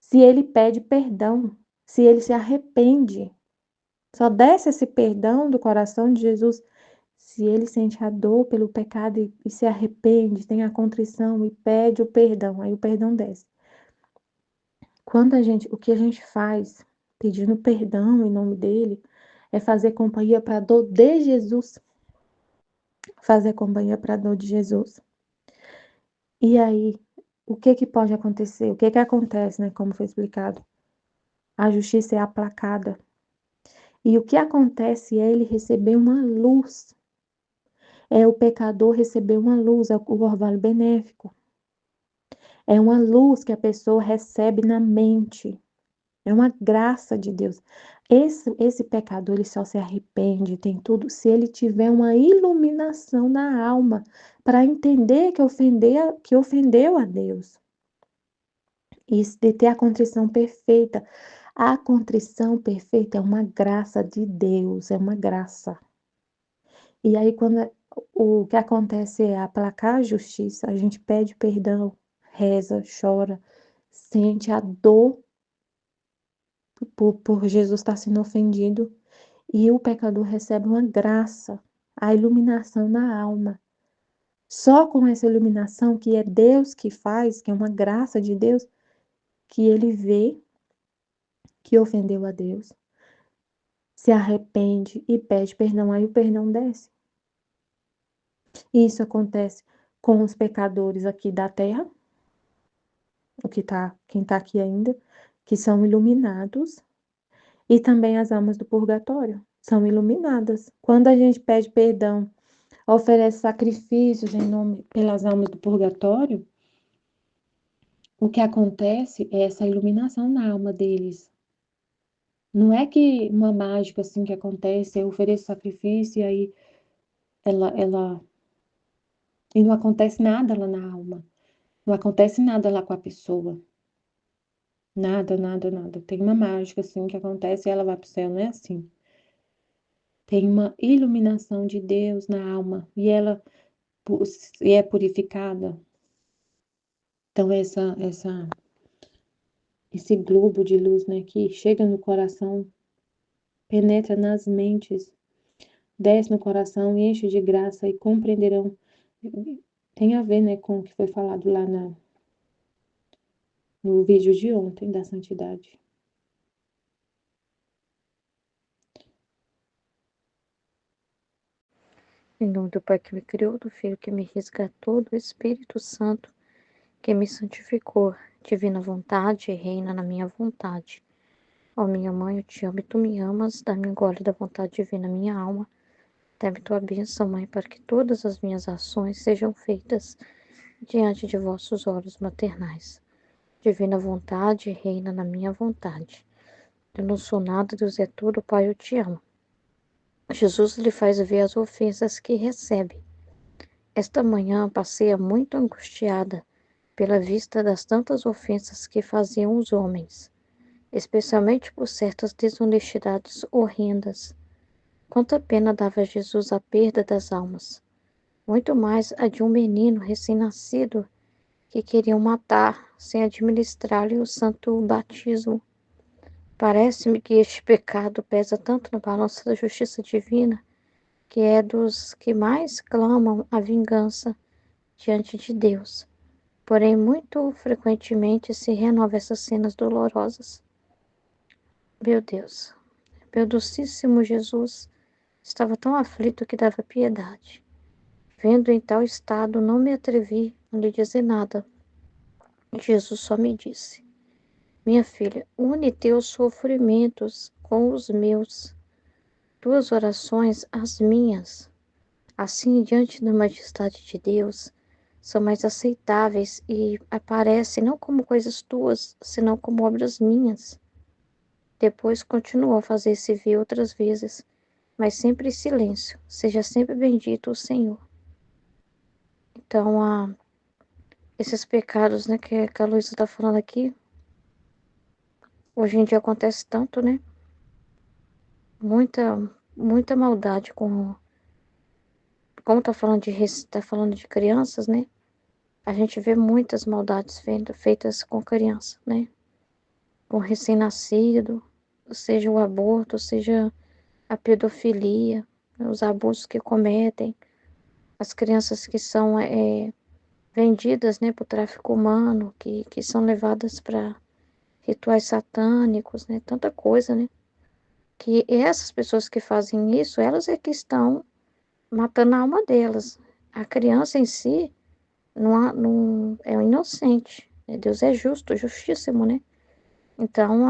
se ele pede perdão, se ele se arrepende. Só desce esse perdão do coração de Jesus se ele sente a dor pelo pecado e se arrepende, tem a contrição e pede o perdão. Aí o perdão desce. O que a gente faz pedindo perdão em nome dele é fazer companhia para a dor de Jesus. Fazer companhia para a dor de Jesus. E aí, o que pode acontecer? O que acontece, né? Como foi explicado. A justiça é aplacada. E o que acontece é ele receber uma luz. É o pecador receber uma luz, é o orvalho benéfico. É uma luz que a pessoa recebe na mente. É uma graça de Deus. Esse pecador, ele só se arrepende, tem tudo, se ele tiver uma iluminação na alma para entender que ofendeu a Deus. E de ter a contrição perfeita. A contrição perfeita é uma graça de Deus, é uma graça. E aí, quando o que acontece é aplacar a justiça, a gente pede perdão, reza, chora, sente a dor por Jesus estar sendo ofendido, e o pecador recebe uma graça, a iluminação na alma. Só com essa iluminação, que é Deus que faz, que é uma graça de Deus, que ele vê que ofendeu a Deus, se arrepende e pede perdão, aí o perdão desce. Isso acontece com os pecadores aqui da terra, quem está aqui ainda, que são iluminados, e também as almas do purgatório são iluminadas. Quando a gente pede perdão, oferece sacrifícios em nome pelas almas do purgatório, o que acontece é essa iluminação na alma deles. Não é que uma mágica assim que acontece, eu ofereço sacrifício e aí ela e não acontece nada lá na alma. Não acontece nada lá com a pessoa. Nada, nada, nada. Tem uma mágica assim que acontece e ela vai pro céu, não é assim. Tem uma iluminação de Deus na alma e ela e é purificada. Então esse globo de luz, né, que chega no coração, penetra nas mentes, desce no coração e enche de graça e compreenderão. Tem a ver, né, com o que foi falado lá no vídeo de ontem da santidade. Em nome do Pai que me criou, do Filho que me resgatou, do Espírito Santo que me santificou, divina vontade, reina na minha vontade. Ó minha mãe, eu te amo e tu me amas, dá-me engole da vontade divina minha alma. Dá-me tua bênção, Mãe, para que todas as minhas ações sejam feitas diante de vossos olhos maternais. Divina vontade, reina na minha vontade. Eu não sou nada, Deus é tudo, Pai, eu te amo. Jesus lhe faz ver as ofensas que recebe. Esta manhã passei muito angustiada pela vista das tantas ofensas que faziam os homens, especialmente por certas desonestidades horrendas. Quanta pena dava a Jesus a perda das almas, muito mais a de um menino recém-nascido que queriam matar sem administrar-lhe o santo batismo. Parece-me que este pecado pesa tanto na balança da justiça divina, que é dos que mais clamam a vingança diante de Deus. Porém, muito frequentemente se renova essas cenas dolorosas. Meu Deus, meu docíssimo Jesus estava tão aflito que dava piedade. Vendo em tal estado, não me atrevi a lhe dizer nada. Jesus só me disse: minha filha, une teus sofrimentos com os meus, tuas orações às minhas. Assim, diante da majestade de Deus, são mais aceitáveis e aparecem não como coisas tuas, senão como obras minhas. Depois continuou a fazer se ver outras vezes, mas sempre em silêncio. Seja sempre bendito o Senhor. Então, esses pecados, né, que a Luísa está falando aqui, hoje em dia acontece tanto, né? Muita maldade como tá falando de crianças, né? A gente vê muitas maldades feitas com criança, né? Com recém-nascido, seja o aborto, seja a pedofilia, os abusos que cometem, as crianças que são vendidas, né, para o tráfico humano, que são levadas para rituais satânicos, né? Tanta coisa, né? Que essas pessoas que fazem isso, elas é que estão matando a alma delas. A criança em si não é inocente. Deus é justo, justíssimo, né? Então,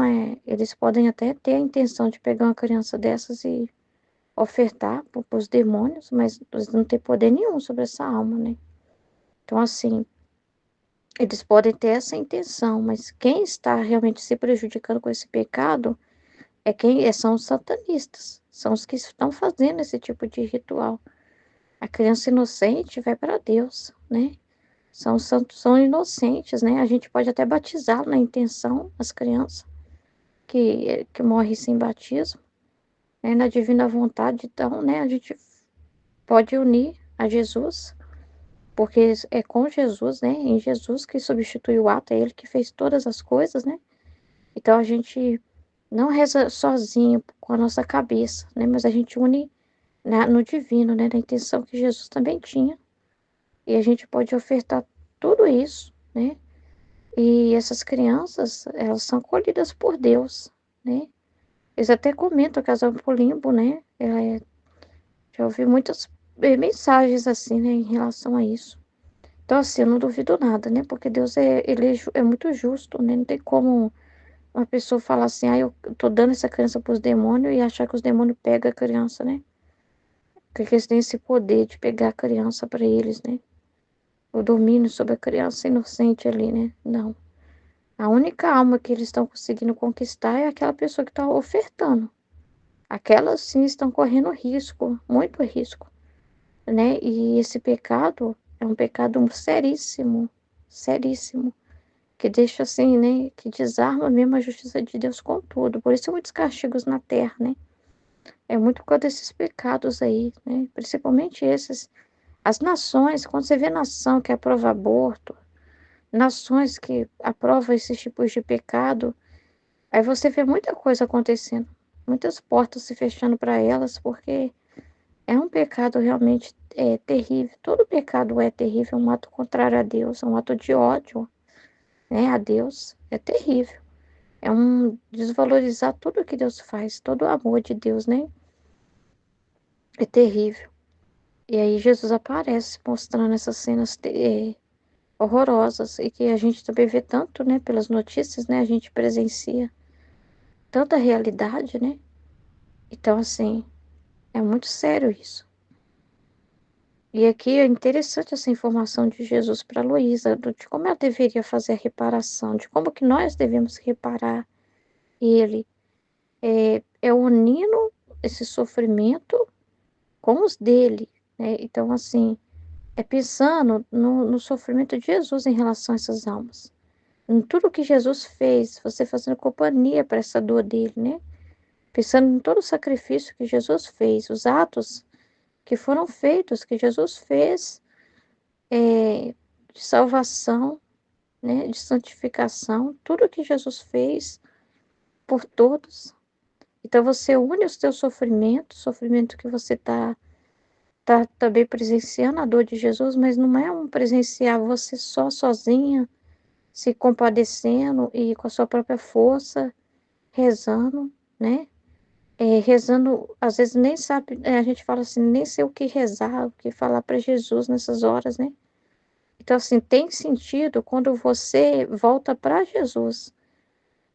eles podem até ter a intenção de pegar uma criança dessas e ofertar para os demônios, mas eles não têm poder nenhum sobre essa alma, né? Então, assim, eles podem ter essa intenção, mas quem está realmente se prejudicando com esse pecado são os satanistas, são os que estão fazendo esse tipo de ritual. A criança inocente vai para Deus, né? São santos, são inocentes, né? A gente pode até batizar na intenção as crianças que morrem sem batismo, né? Na divina vontade, então, né? A gente pode unir a Jesus, porque é com Jesus, né? Em Jesus que substitui o ato, é Ele que fez todas as coisas, né? Então a gente não reza sozinho com a nossa cabeça, né? Mas a gente une no divino, né? Na intenção que Jesus também tinha. E a gente pode ofertar tudo isso, né? E essas crianças, elas são acolhidas por Deus, né? Eles até comentam que elas vão pro limbo, né? Já ouvi muitas mensagens assim, né, em relação a isso. Então, assim, eu não duvido nada, né? Porque Deus é muito justo, né? Não tem como uma pessoa falar assim, eu tô dando essa criança pros demônios e achar que os demônios pegam a criança, né? Porque eles têm esse poder de pegar a criança para eles, né? O domínio sobre a criança inocente ali, né? Não. A única alma que eles estão conseguindo conquistar é aquela pessoa que está ofertando. Aquelas sim estão correndo risco, muito risco, né? E esse pecado é um pecado seríssimo, seríssimo, que deixa assim, né? Que desarma mesmo a justiça de Deus com tudo. Por isso tem muitos castigos na terra, né? É muito por causa desses pecados aí, né? Principalmente esses. As nações, quando você vê nação que aprova aborto, nações que aprovam esses tipos de pecado, aí você vê muita coisa acontecendo, muitas portas se fechando para elas, porque é um pecado realmente terrível. Todo pecado é terrível, é um ato contrário a Deus, é um ato de ódio, né, a Deus. É terrível. É um desvalorizar tudo que Deus faz, todo o amor de Deus, né? É terrível. E aí Jesus aparece mostrando essas cenas horrorosas e que a gente também vê tanto, né, pelas notícias, né, a gente presencia tanta realidade, né? Então, assim, é muito sério isso. E aqui é interessante essa informação de Jesus para Luísa, de como ela deveria fazer a reparação, de como que nós devemos reparar ele, unindo esse sofrimento com os dele, né? Então, assim, é pensando no sofrimento de Jesus em relação a essas almas. Em tudo que Jesus fez, você fazendo companhia para essa dor dele, né? Pensando em todo o sacrifício que Jesus fez, os atos que foram feitos, que Jesus fez, de salvação, né? De santificação, tudo que Jesus fez por todos. Então você une os teus sofrimentos, sofrimento que você tá também presenciando a dor de Jesus, mas não é um presenciar você só sozinha, se compadecendo e com a sua própria força, rezando, né? Rezando, às vezes nem sabe, a gente fala assim, nem sei o que rezar, o que falar para Jesus nessas horas, né? Então, assim, tem sentido quando você volta para Jesus.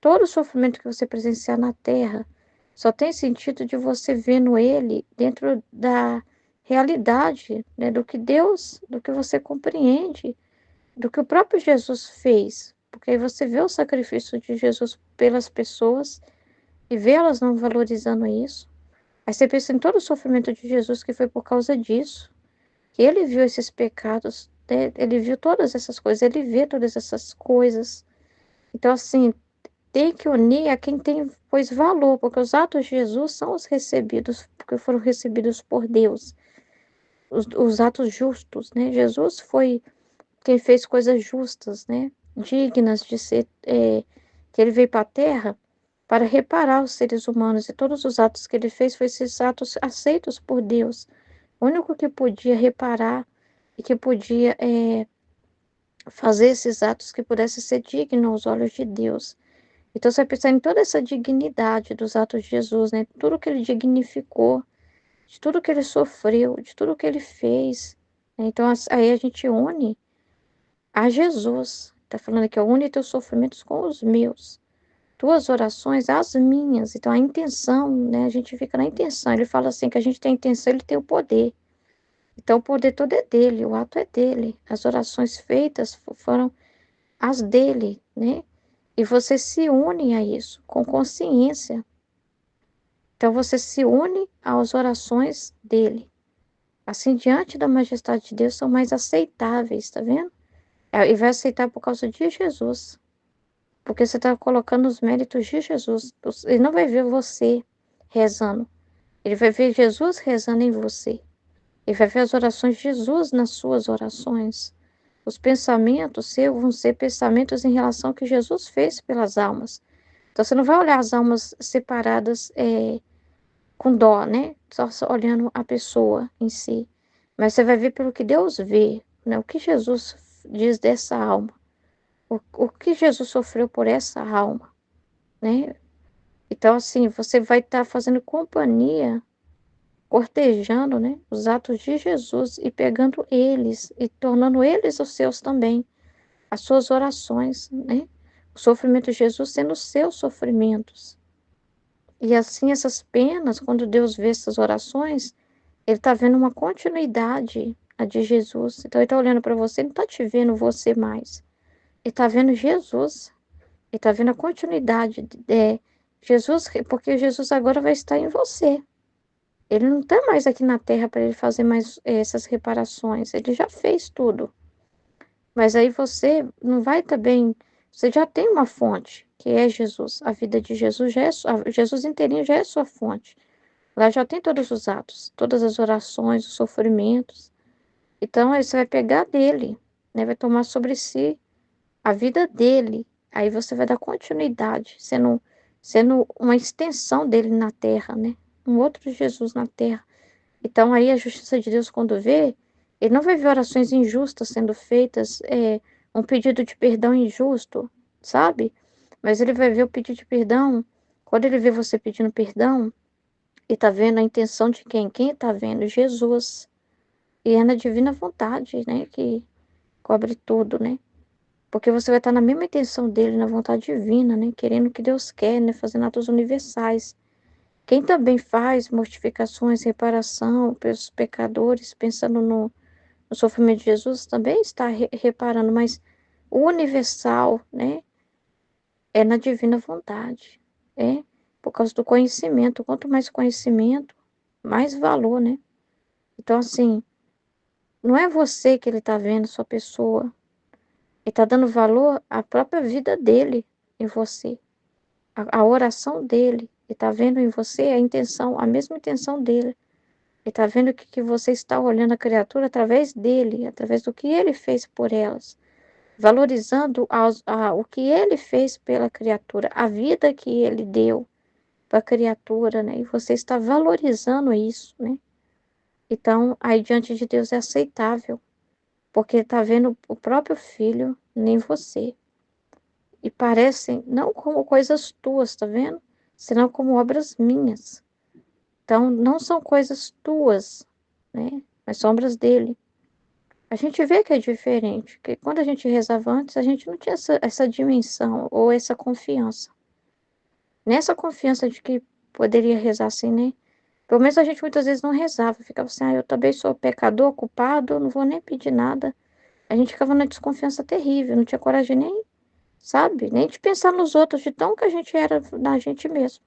Todo o sofrimento que você presenciar na terra só tem sentido de você vendo ele dentro da realidade, né? Do que Deus, do que você compreende, do que o próprio Jesus fez. Porque aí você vê o sacrifício de Jesus pelas pessoas e vê elas não valorizando isso. Aí você pensa em todo o sofrimento de Jesus que foi por causa disso. Que ele viu esses pecados, né? Ele viu todas essas coisas, ele vê todas essas coisas. Então, assim, tem que unir a quem tem, pois, valor, porque os atos de Jesus são os recebidos, porque foram recebidos por Deus. Os atos justos, né? Jesus foi quem fez coisas justas, né? Dignas de ser, que ele veio para a terra para reparar os seres humanos, e todos os atos que ele fez foram esses atos aceitos por Deus. O único que podia reparar e que podia fazer esses atos que pudessem ser dignos aos olhos de Deus. Então, você vai pensar em toda essa dignidade dos atos de Jesus, né? Tudo que ele dignificou, de tudo que ele sofreu, de tudo que ele fez. Né? Então, aí a gente une a Jesus. Está falando aqui, ó, une teus sofrimentos com os meus. Tuas orações, as minhas. Então, a intenção, né? A gente fica na intenção. Ele fala assim, que a gente tem a intenção, ele tem o poder. Então, o poder todo é dele, o ato é dele. As orações feitas foram as dele, né? E você se une a isso com consciência. Então, você se une às orações dele. Assim, diante da majestade de Deus, são mais aceitáveis, tá vendo? E vai aceitar por causa de Jesus. Porque você está colocando os méritos de Jesus. Ele não vai ver você rezando. Ele vai ver Jesus rezando em você. Ele vai ver as orações de Jesus nas suas orações. Os pensamentos seus vão ser pensamentos em relação ao que Jesus fez pelas almas. Então, você não vai olhar as almas separadas com dó, né? Só olhando a pessoa em si. Mas você vai ver pelo que Deus vê, né? O que Jesus diz dessa alma. O que Jesus sofreu por essa alma, né? Então, assim, você vai estar fazendo companhia, cortejando, né? Os atos de Jesus e pegando eles e tornando eles os seus também. As suas orações, né? O sofrimento de Jesus sendo os seus sofrimentos. E assim, essas penas, quando Deus vê essas orações, ele está vendo uma continuidade, a de Jesus. Então, ele está olhando para você, ele não está te vendo você mais. Ele está vendo Jesus. Ele está vendo a continuidade. Jesus, porque Jesus agora vai estar em você. Ele não está mais aqui na terra para ele fazer mais essas reparações. Ele já fez tudo. Mas aí você não vai também. Você já tem uma fonte, que é Jesus. A vida de Jesus já é Jesus inteirinho já é sua fonte. Lá já tem todos os atos, todas as orações, os sofrimentos. Então aí você vai pegar dele, né? Vai tomar sobre si a vida dele. Aí você vai dar continuidade, sendo uma extensão dele na terra, né? Um outro Jesus na terra. Então aí a justiça de Deus, quando vê, ele não vai ver orações injustas sendo feitas, um pedido de perdão injusto, sabe? Mas ele vai ver o pedido de perdão. Quando ele vê você pedindo perdão, ele tá vendo a intenção de quem? Quem tá vendo? Jesus. E é na divina vontade, né? Que cobre tudo, né? Porque você vai estar na mesma intenção dele, na vontade divina, né? Querendo o que Deus quer, né? Fazendo atos universais. Quem também faz mortificações, reparação pelos pecadores, pensando no sofrimento de Jesus, também está reparando, mas o universal, né? É na divina vontade, por causa do conhecimento. Quanto mais conhecimento, mais valor, né? Então, assim, não é você que ele está vendo, sua pessoa. Ele está dando valor à própria vida dele em você. A oração dele. Ele está vendo em você a intenção, a mesma intenção dele. Ele está vendo que você está olhando a criatura através dele, através do que ele fez por elas. Valorizando o que ele fez pela criatura, a vida que ele deu para a criatura, né? E você está valorizando isso, né? Então, aí diante de Deus é aceitável, porque está vendo o próprio filho nem você. E parecem não como coisas tuas, tá vendo? Senão como obras minhas. Então, não são coisas tuas, né? Mas são obras dele. A gente vê que é diferente, que quando a gente rezava antes, a gente não tinha essa dimensão ou essa confiança. Nessa confiança de que poderia rezar assim, né? Pelo menos a gente muitas vezes não rezava, ficava assim, eu também sou pecador, culpado, não vou nem pedir nada. A gente ficava na desconfiança terrível, não tinha coragem nem, sabe? Nem de pensar nos outros, de tão que a gente era na gente mesmo,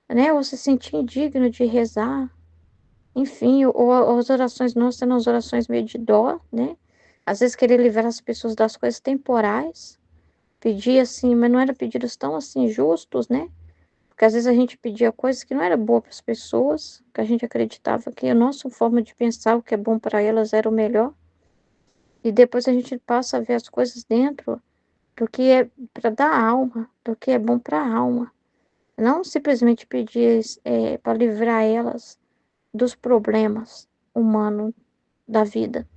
né? Ou se sentir indigno de rezar, enfim, ou as orações nossas sendo as orações meio de dó, né? Às vezes querer livrar as pessoas das coisas temporais, pedir assim, mas não eram pedidos tão assim justos, né? Porque às vezes a gente pedia coisas que não era boa para as pessoas, que a gente acreditava que a nossa forma de pensar, o que é bom para elas, era o melhor. E depois a gente passa a ver as coisas dentro do que é para dar alma, do que é bom para a alma. Não simplesmente pedir para livrar elas dos problemas humanos da vida,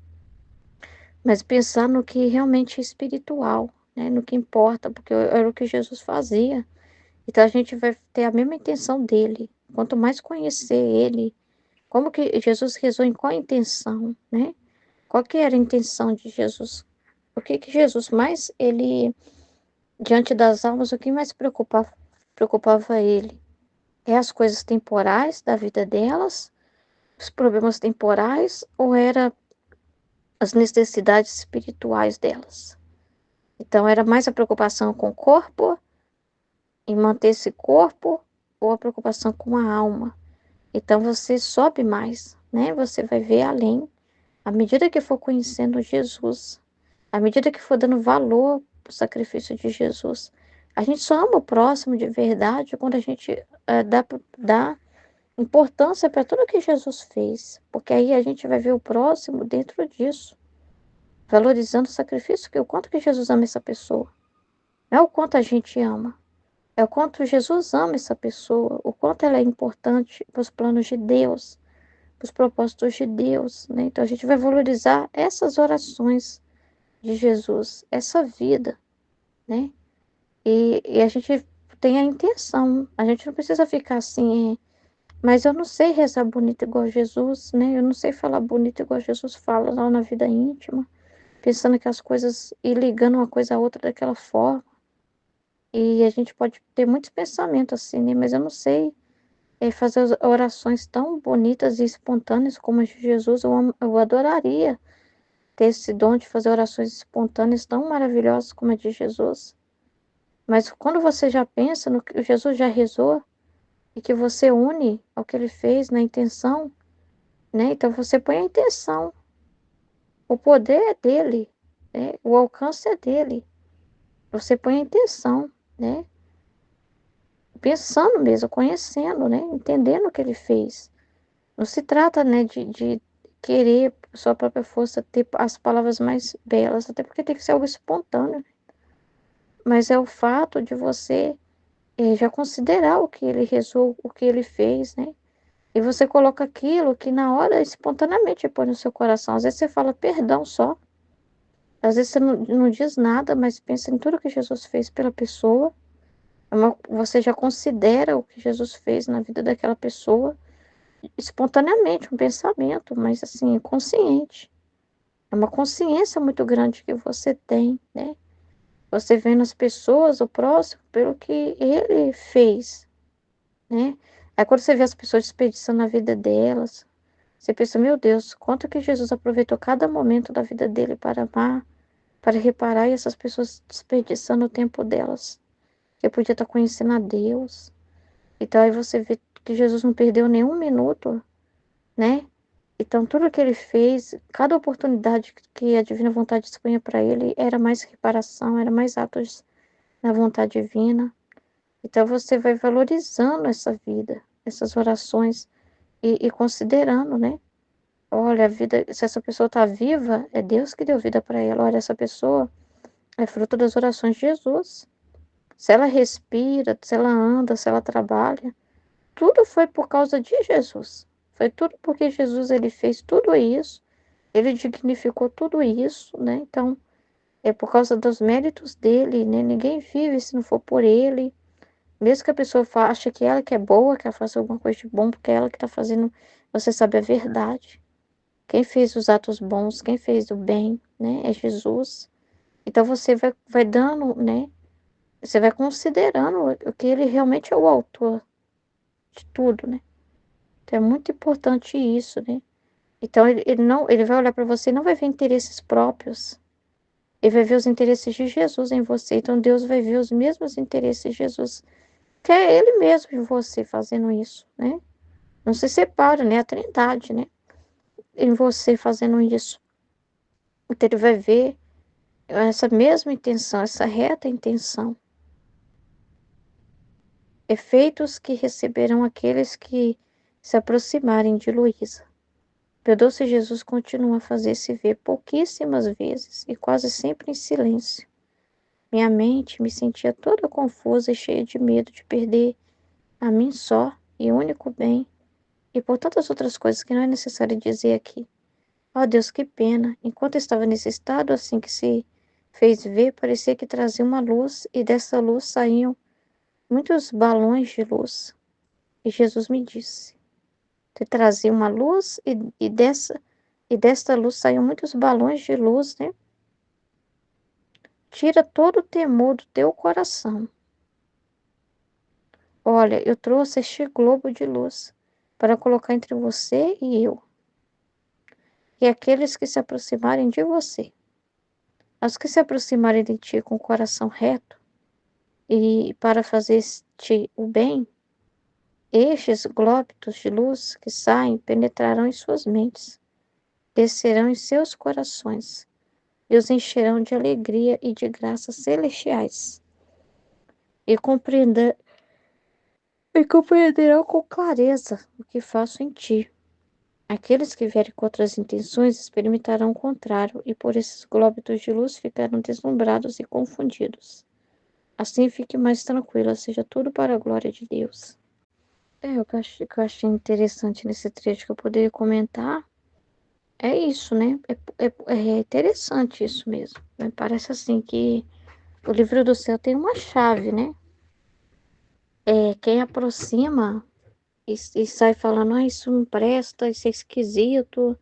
mas pensar no que realmente é espiritual, né? No que importa, porque era o que Jesus fazia. Então a gente vai ter a mesma intenção dele. Quanto mais conhecer ele, como que Jesus rezou, em qual intenção, né? Qual que era a intenção de Jesus? O que que Jesus mais, ele, diante das almas, o que mais preocupava ele? É as coisas temporais da vida delas, os problemas temporais, ou era as necessidades espirituais delas? Então era mais a preocupação com o corpo, em manter esse corpo, ou a preocupação com a alma? Então você sobe mais, né? Você vai ver além. À medida que for conhecendo Jesus, à medida que for dando valor para o sacrifício de Jesus, a gente só ama o próximo de verdade quando a gente dá importância para tudo que Jesus fez. Porque aí a gente vai ver o próximo dentro disso, valorizando o sacrifício, que o quanto que Jesus ama essa pessoa. Não é o quanto a gente ama, é o quanto Jesus ama essa pessoa, o quanto ela é importante para os planos de Deus, para os propósitos de Deus, né? Então a gente vai valorizar essas orações de Jesus, essa vida, né? E a gente tem a intenção, a gente não precisa ficar assim, mas eu não sei rezar bonito igual Jesus, né? Eu não sei falar bonito igual Jesus fala lá na vida íntima, pensando que as coisas e ligando uma coisa a outra daquela forma. E a gente pode ter muitos pensamentos assim, né? Mas eu não sei fazer orações tão bonitas e espontâneas como as de Jesus. Eu adoraria ter esse dom de fazer orações espontâneas tão maravilhosas como a de Jesus. Mas quando você já pensa no que Jesus já rezou e que você une ao que ele fez na intenção, né? Então você põe a intenção. O poder é dele, né? O alcance é dele. Você põe a intenção, né? Pensando mesmo, conhecendo, né? Entendendo o que ele fez. Não se trata, né, de querer, por sua própria força, ter as palavras mais belas, até porque tem que ser algo espontâneo. Mas é o fato de você já considerar o que ele rezou, o que ele fez, né? E você coloca aquilo que na hora, espontaneamente, põe no seu coração. Às vezes você fala perdão só. Às vezes você não diz nada, mas pensa em tudo que Jesus fez pela pessoa. Você já considera o que Jesus fez na vida daquela pessoa espontaneamente, um pensamento, mas assim, consciente. É uma consciência muito grande que você tem, né? Você vê nas pessoas, o próximo, pelo que ele fez, né? Aí quando você vê as pessoas desperdiçando a vida delas, você pensa, meu Deus, quanto que Jesus aproveitou cada momento da vida dele para amar, para reparar, e essas pessoas desperdiçando o tempo delas, que podia estar conhecendo a Deus. Então aí você vê que Jesus não perdeu nenhum minuto, né? Então tudo que ele fez, cada oportunidade que a divina vontade expunha para ele, era mais reparação, era mais atos na vontade divina. Então você vai valorizando essa vida, essas orações e considerando, né? Olha, a vida, se essa pessoa está viva, é Deus que deu vida para ela. Olha, essa pessoa é fruto das orações de Jesus. Se ela respira, se ela anda, se ela trabalha, tudo foi por causa de Jesus. Foi tudo porque Jesus ele fez tudo isso, ele dignificou tudo isso, né? Então, é por causa dos méritos dele, né? Ninguém vive se não for por ele. Mesmo que a pessoa ache que ela que é boa, que ela faça alguma coisa de bom, porque é ela que está fazendo, você sabe a verdade. Quem fez os atos bons, quem fez o bem, né? É Jesus. Então você vai dando, né? Você vai considerando o que ele realmente é o autor de tudo, né? Então é muito importante isso, né? Então ele não, ele vai olhar para você e não vai ver interesses próprios. Ele vai ver os interesses de Jesus em você. Então Deus vai ver os mesmos interesses de Jesus, que é ele mesmo em você fazendo isso, né? Não se separa, né? A Trindade, né? Em você fazendo isso. Então ele vai ver essa mesma intenção, essa reta intenção. Efeitos que receberão aqueles que se aproximarem de Luísa. Meu doce Jesus continua a fazer-se ver pouquíssimas vezes e quase sempre em silêncio. Minha mente me sentia toda confusa e cheia de medo de perder a mim só e único bem, e por tantas outras coisas que não é necessário dizer aqui. Oh Deus, que pena! Enquanto estava nesse estado assim que se fez ver, parecia que trazia uma luz, e dessa luz saíam muitos balões de luz. E Jesus me disse: Te trazia uma luz, e desta luz saíam muitos balões de luz, né? Tira todo o temor do teu coração. Olha, eu trouxe este globo de luz para colocar entre você e eu, e aqueles que se aproximarem de você. Os que se aproximarem de ti com o coração reto e para fazer-te o bem, estes glóbulos de luz que saem penetrarão em suas mentes, descerão em seus corações e os encherão de alegria e de graças celestiais. E compreenderão com clareza o que faço em ti. Aqueles que vierem com outras intenções experimentarão o contrário, e por esses glóbulos de luz ficarão deslumbrados e confundidos. Assim fique mais tranquila, seja tudo para a glória de Deus. O que eu achei interessante nesse trecho que eu poderia comentar é isso, né? É interessante isso mesmo. Né? Parece assim que o livro do céu tem uma chave, né? Quem aproxima e sai falando, isso não presta, isso é esquisito,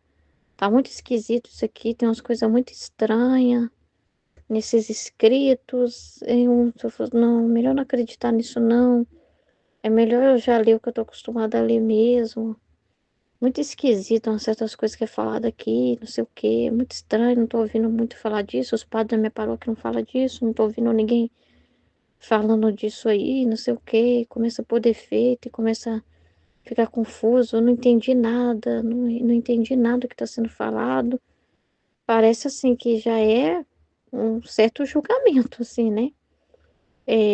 tá muito esquisito isso aqui, tem umas coisas muito estranhas nesses escritos. Eu falo, não, melhor não acreditar nisso não. É melhor eu já ler o que eu tô acostumada a ler mesmo. Muito esquisito, umas certas coisas que é falado aqui, não sei o quê. Muito estranho, não tô ouvindo muito falar disso. Os padres da minha paróquia não falam disso, não tô ouvindo ninguém falando disso aí, não sei o quê, começa a pôr defeito e começa a ficar confuso, eu não entendi nada, não entendi nada que está sendo falado. Parece assim que já é um certo julgamento, assim, né?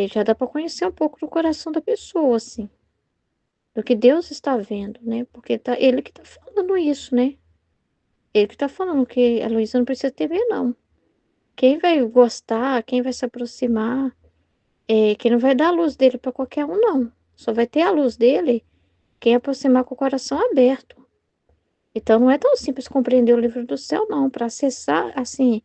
Já dá para conhecer um pouco do coração da pessoa, assim, do que Deus está vendo, né? Porque ele que está falando isso, né? Ele que está falando que a Luísa não precisa ter medo, não. Quem vai gostar, quem vai se aproximar, quem não vai dar a luz dele para qualquer um, não. Só vai ter a luz dele quem aproximar com o coração aberto. Então não é tão simples compreender o livro do céu, não. Para acessar, assim,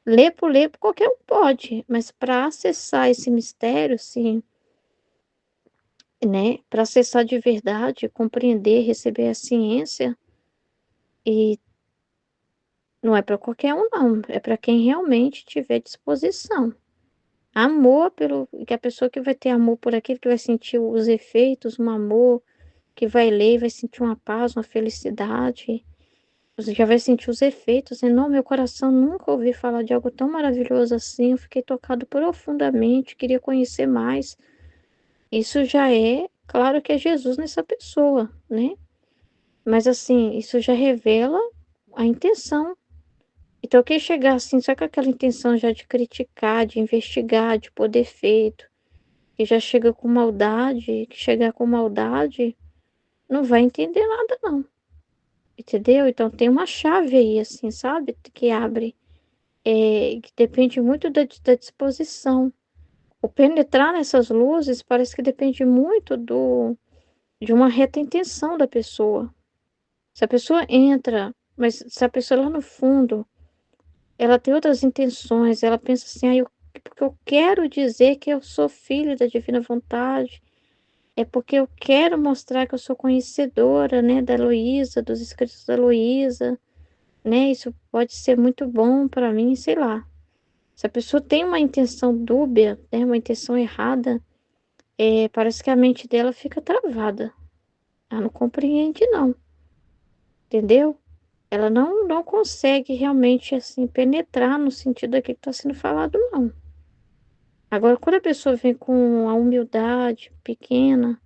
ler por ler, qualquer um pode, mas para acessar esse mistério, assim, né? Para acessar de verdade, compreender, receber a ciência, e não é para qualquer um, não. É para quem realmente tiver disposição. Amor pelo. Que a pessoa que vai ter amor por aquilo, que vai sentir os efeitos, um amor, que vai ler e vai sentir uma paz, uma felicidade. Você já vai sentir os efeitos, né? Não, meu coração nunca ouvi falar de algo tão maravilhoso assim. Eu fiquei tocado profundamente, queria conhecer mais. Isso já é, claro que é Jesus nessa pessoa, né? Mas assim, isso já revela a intenção. Então, quem chegar assim, só com aquela intenção já de criticar, de investigar, de pôr defeito, que já chega com maldade, que chegar com maldade, não vai entender nada, não. Entendeu? Então, tem uma chave aí, assim, sabe? Que abre, que depende muito da disposição. O penetrar nessas luzes parece que depende muito de uma reta intenção da pessoa. Se a pessoa entra, mas se a pessoa lá no fundo, ela tem outras intenções, ela pensa assim, porque eu quero dizer que eu sou filho da divina vontade, é porque eu quero mostrar que eu sou conhecedora, né, da Heloísa, dos escritos da Heloísa, né, isso pode ser muito bom para mim, sei lá. Se a pessoa tem uma intenção dúbia, né, uma intenção errada, parece que a mente dela fica travada. Ela não compreende, não, entendeu? Ela não consegue realmente, assim, penetrar no sentido daquilo que está sendo falado, não. Agora, quando a pessoa vem com a humildade pequena,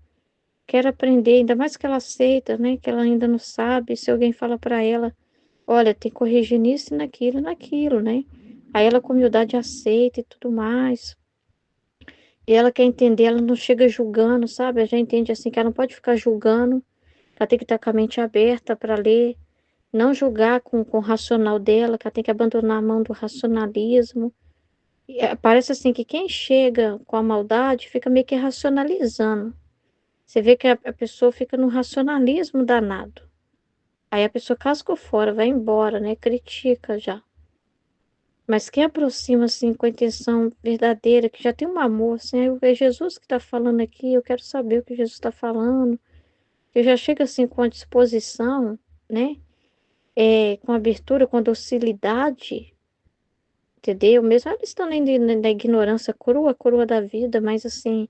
quer aprender, ainda mais que ela aceita, né, que ela ainda não sabe, se alguém fala para ela, olha, tem que corrigir nisso e naquilo, né? Aí ela com humildade aceita e tudo mais. E ela quer entender, ela não chega julgando, sabe? Ela já entende assim que ela não pode ficar julgando, ela tem que estar com a mente aberta para ler, não julgar com o racional dela, que ela tem que abandonar a mão do racionalismo. Parece assim que quem chega com a maldade fica meio que racionalizando. Você vê que a pessoa fica no racionalismo danado. Aí a pessoa casca fora, vai embora, né? Critica já. Mas quem aproxima assim com a intenção verdadeira, que já tem um amor, assim, é Jesus que está falando aqui, eu quero saber o que Jesus está falando. Eu já chego assim com a disposição, né? Com abertura, com docilidade, entendeu? Mesmo ela estando ainda na ignorância crua, crua da vida, mas assim,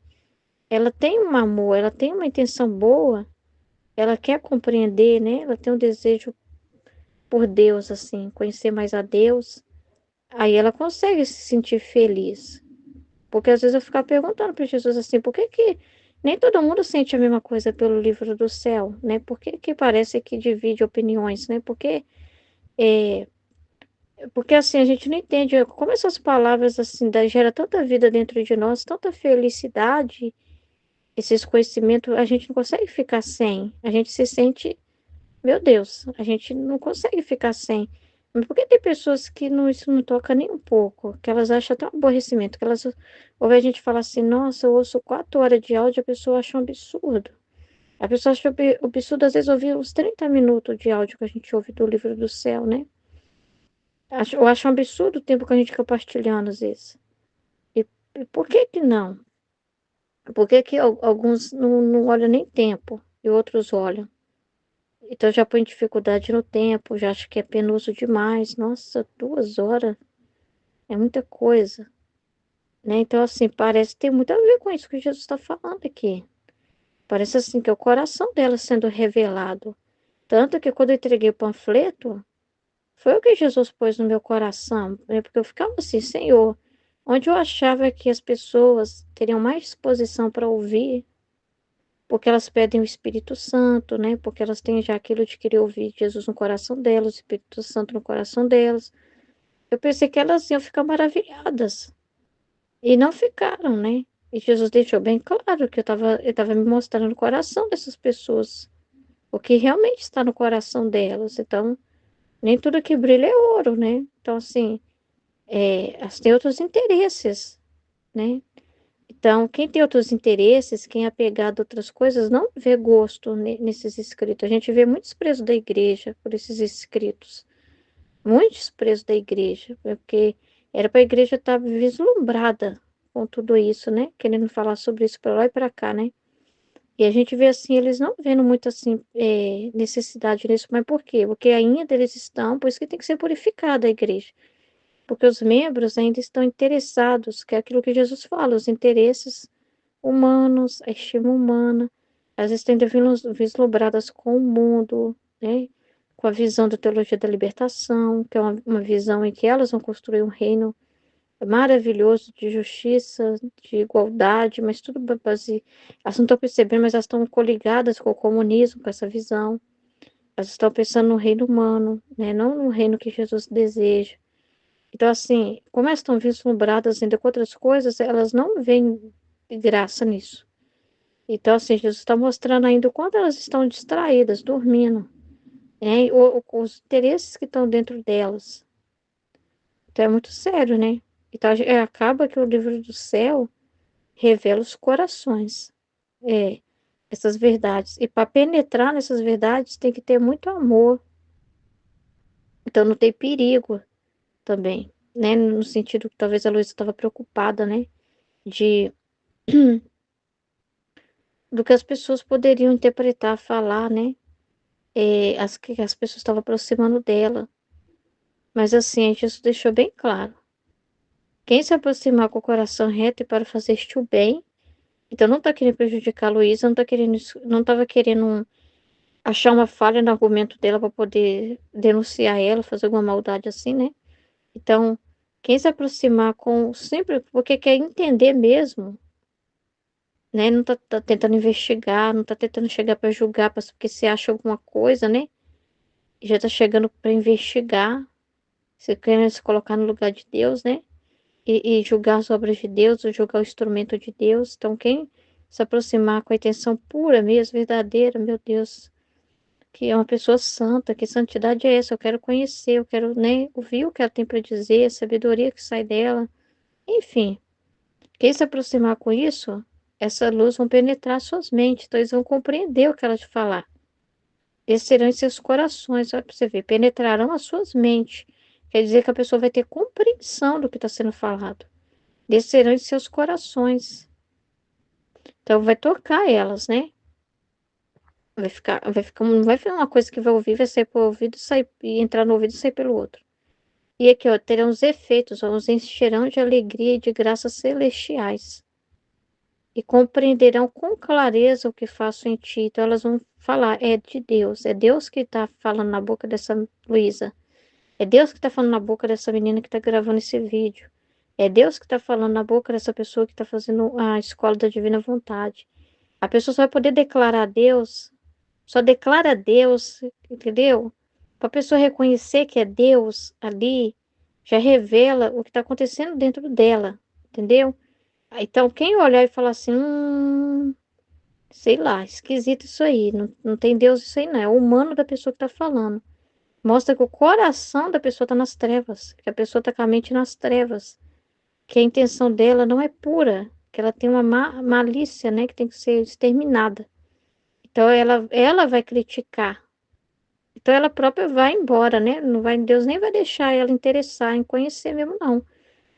ela tem um amor, ela tem uma intenção boa, ela quer compreender, né? Ela tem um desejo por Deus, assim, conhecer mais a Deus. Aí ela consegue se sentir feliz. Porque às vezes eu ficava perguntando para Jesus assim, por que que nem todo mundo sente a mesma coisa pelo livro do céu, né? Por que que parece que divide opiniões, né? É, porque assim, a gente não entende como essas palavras assim, gera tanta vida dentro de nós, tanta felicidade, esses conhecimentos, a gente não consegue ficar sem. A gente se sente, meu Deus, a gente não consegue ficar sem. Mas por que tem pessoas que isso não toca nem um pouco? Que elas acham até um aborrecimento, que elas ouvem a gente falar assim, nossa, eu ouço 4 horas de áudio, a pessoa acha um absurdo. A pessoa acha absurdo, às vezes, ouvir os 30 minutos de áudio que a gente ouve do livro do céu, né? Eu acho um absurdo o tempo que a gente fica partilhando, às vezes. E, e por que que não? Por que que alguns não olham nem tempo e outros olham? Então já põe dificuldade no tempo, já acho que é penoso demais. Nossa, 2 horas é muita coisa, né? Então, assim, parece ter muito a ver com isso que Jesus está falando aqui. Parece assim que é o coração dela sendo revelado. Tanto que quando eu entreguei o panfleto, foi o que Jesus pôs no meu coração, né? Porque eu ficava assim, Senhor, onde eu achava que as pessoas teriam mais disposição para ouvir, porque elas pedem o Espírito Santo, né? Porque elas têm já aquilo de querer ouvir Jesus no coração delas, o Espírito Santo no coração delas. Eu pensei que elas iam ficar maravilhadas. E não ficaram, né? E Jesus deixou bem claro que ele tava me mostrando no coração dessas pessoas, o que realmente está no coração delas. Então, nem tudo que brilha é ouro, né? Então, assim, elas têm outros interesses, né? Então, quem tem outros interesses, quem é apegado a outras coisas, não vê gosto nesses escritos. A gente vê muito desprezo da igreja por esses escritos. Muito desprezo da igreja, porque era para a igreja estar vislumbrada com tudo isso, né? Querendo falar sobre isso para lá e para cá, né? E a gente vê assim, eles não vendo muito assim necessidade nisso, mas por quê? Porque ainda eles estão, por isso que tem que ser purificada a igreja. Porque os membros ainda estão interessados, que é aquilo que Jesus fala, os interesses humanos, a estima humana, às vezes estão ainda vislumbradas com o mundo, né? Com a visão da teologia da libertação, que é uma visão em que elas vão construir um reino maravilhoso de justiça, de igualdade, mas tudo base. Elas não estão percebendo, mas elas estão coligadas com o comunismo, com essa visão. Elas estão pensando no reino humano, né? Não no reino que Jesus deseja. Então, assim, como elas estão vislumbradas ainda com outras coisas, elas não veem graça nisso. Então, assim, Jesus está mostrando ainda o quanto elas estão distraídas, dormindo, né? Os interesses que estão dentro delas. Então, é muito sério, né? Então, acaba que o livro do céu revela os corações, essas verdades. E para penetrar nessas verdades, tem que ter muito amor. Então, não tem perigo também, né? No sentido que talvez a Luísa estava preocupada, né? De do que as pessoas poderiam interpretar, falar, né? Que as pessoas estavam aproximando dela. Mas assim, Jesus deixou bem claro. Quem se aproximar com o coração reto e para fazer este o bem, então não está querendo prejudicar a Luísa, não estava querendo achar uma falha no argumento dela para poder denunciar ela, fazer alguma maldade assim, né? Então, quem se aproximar com sempre porque quer entender mesmo, né? Não tá tentando investigar, não tá tentando chegar para julgar, porque se acha alguma coisa, né? E já tá chegando para investigar, você querendo se colocar no lugar de Deus, né? E julgar as obras de Deus, ou julgar o instrumento de Deus. Então, quem se aproximar com a intenção pura mesmo, verdadeira, meu Deus, que é uma pessoa santa, que santidade é essa? Eu quero conhecer, eu quero, né, ouvir o que ela tem para dizer, a sabedoria que sai dela. Enfim, quem se aproximar com isso, essa luz vão penetrar suas mentes, então eles vão compreender o que ela te falar. Descerão em seus corações, olha para você ver, penetrarão as suas mentes. Quer dizer que a pessoa vai ter compreensão do que está sendo falado. Descerão em seus corações. Então vai tocar elas, né? Não vai ser uma coisa que vai ouvir, vai sair pelo ouvido, sair, e entrar no ouvido e sair pelo outro. E aqui, ó, terão os efeitos, ó, os encherão de alegria e de graças celestiais. E compreenderão com clareza o que faço em ti. Então elas vão falar, é de Deus. É Deus que está falando na boca dessa Luísa. É Deus que está falando na boca dessa menina que está gravando esse vídeo. É Deus que está falando na boca dessa pessoa que está fazendo a escola da divina vontade. A pessoa só vai poder declarar a Deus, só declara a Deus, entendeu? Para a pessoa reconhecer que é Deus ali, já revela o que está acontecendo dentro dela, entendeu? Então, quem olhar e falar assim, sei lá, esquisito isso aí, não tem Deus isso aí não, é o humano da pessoa que está falando. Mostra que o coração da pessoa está nas trevas, que a pessoa está com a mente nas trevas, que a intenção dela não é pura, que ela tem uma malícia, né, que tem que ser exterminada. Então ela vai criticar. Então ela própria vai embora, né? Não vai, Deus nem vai deixar ela interessar em conhecer mesmo, não.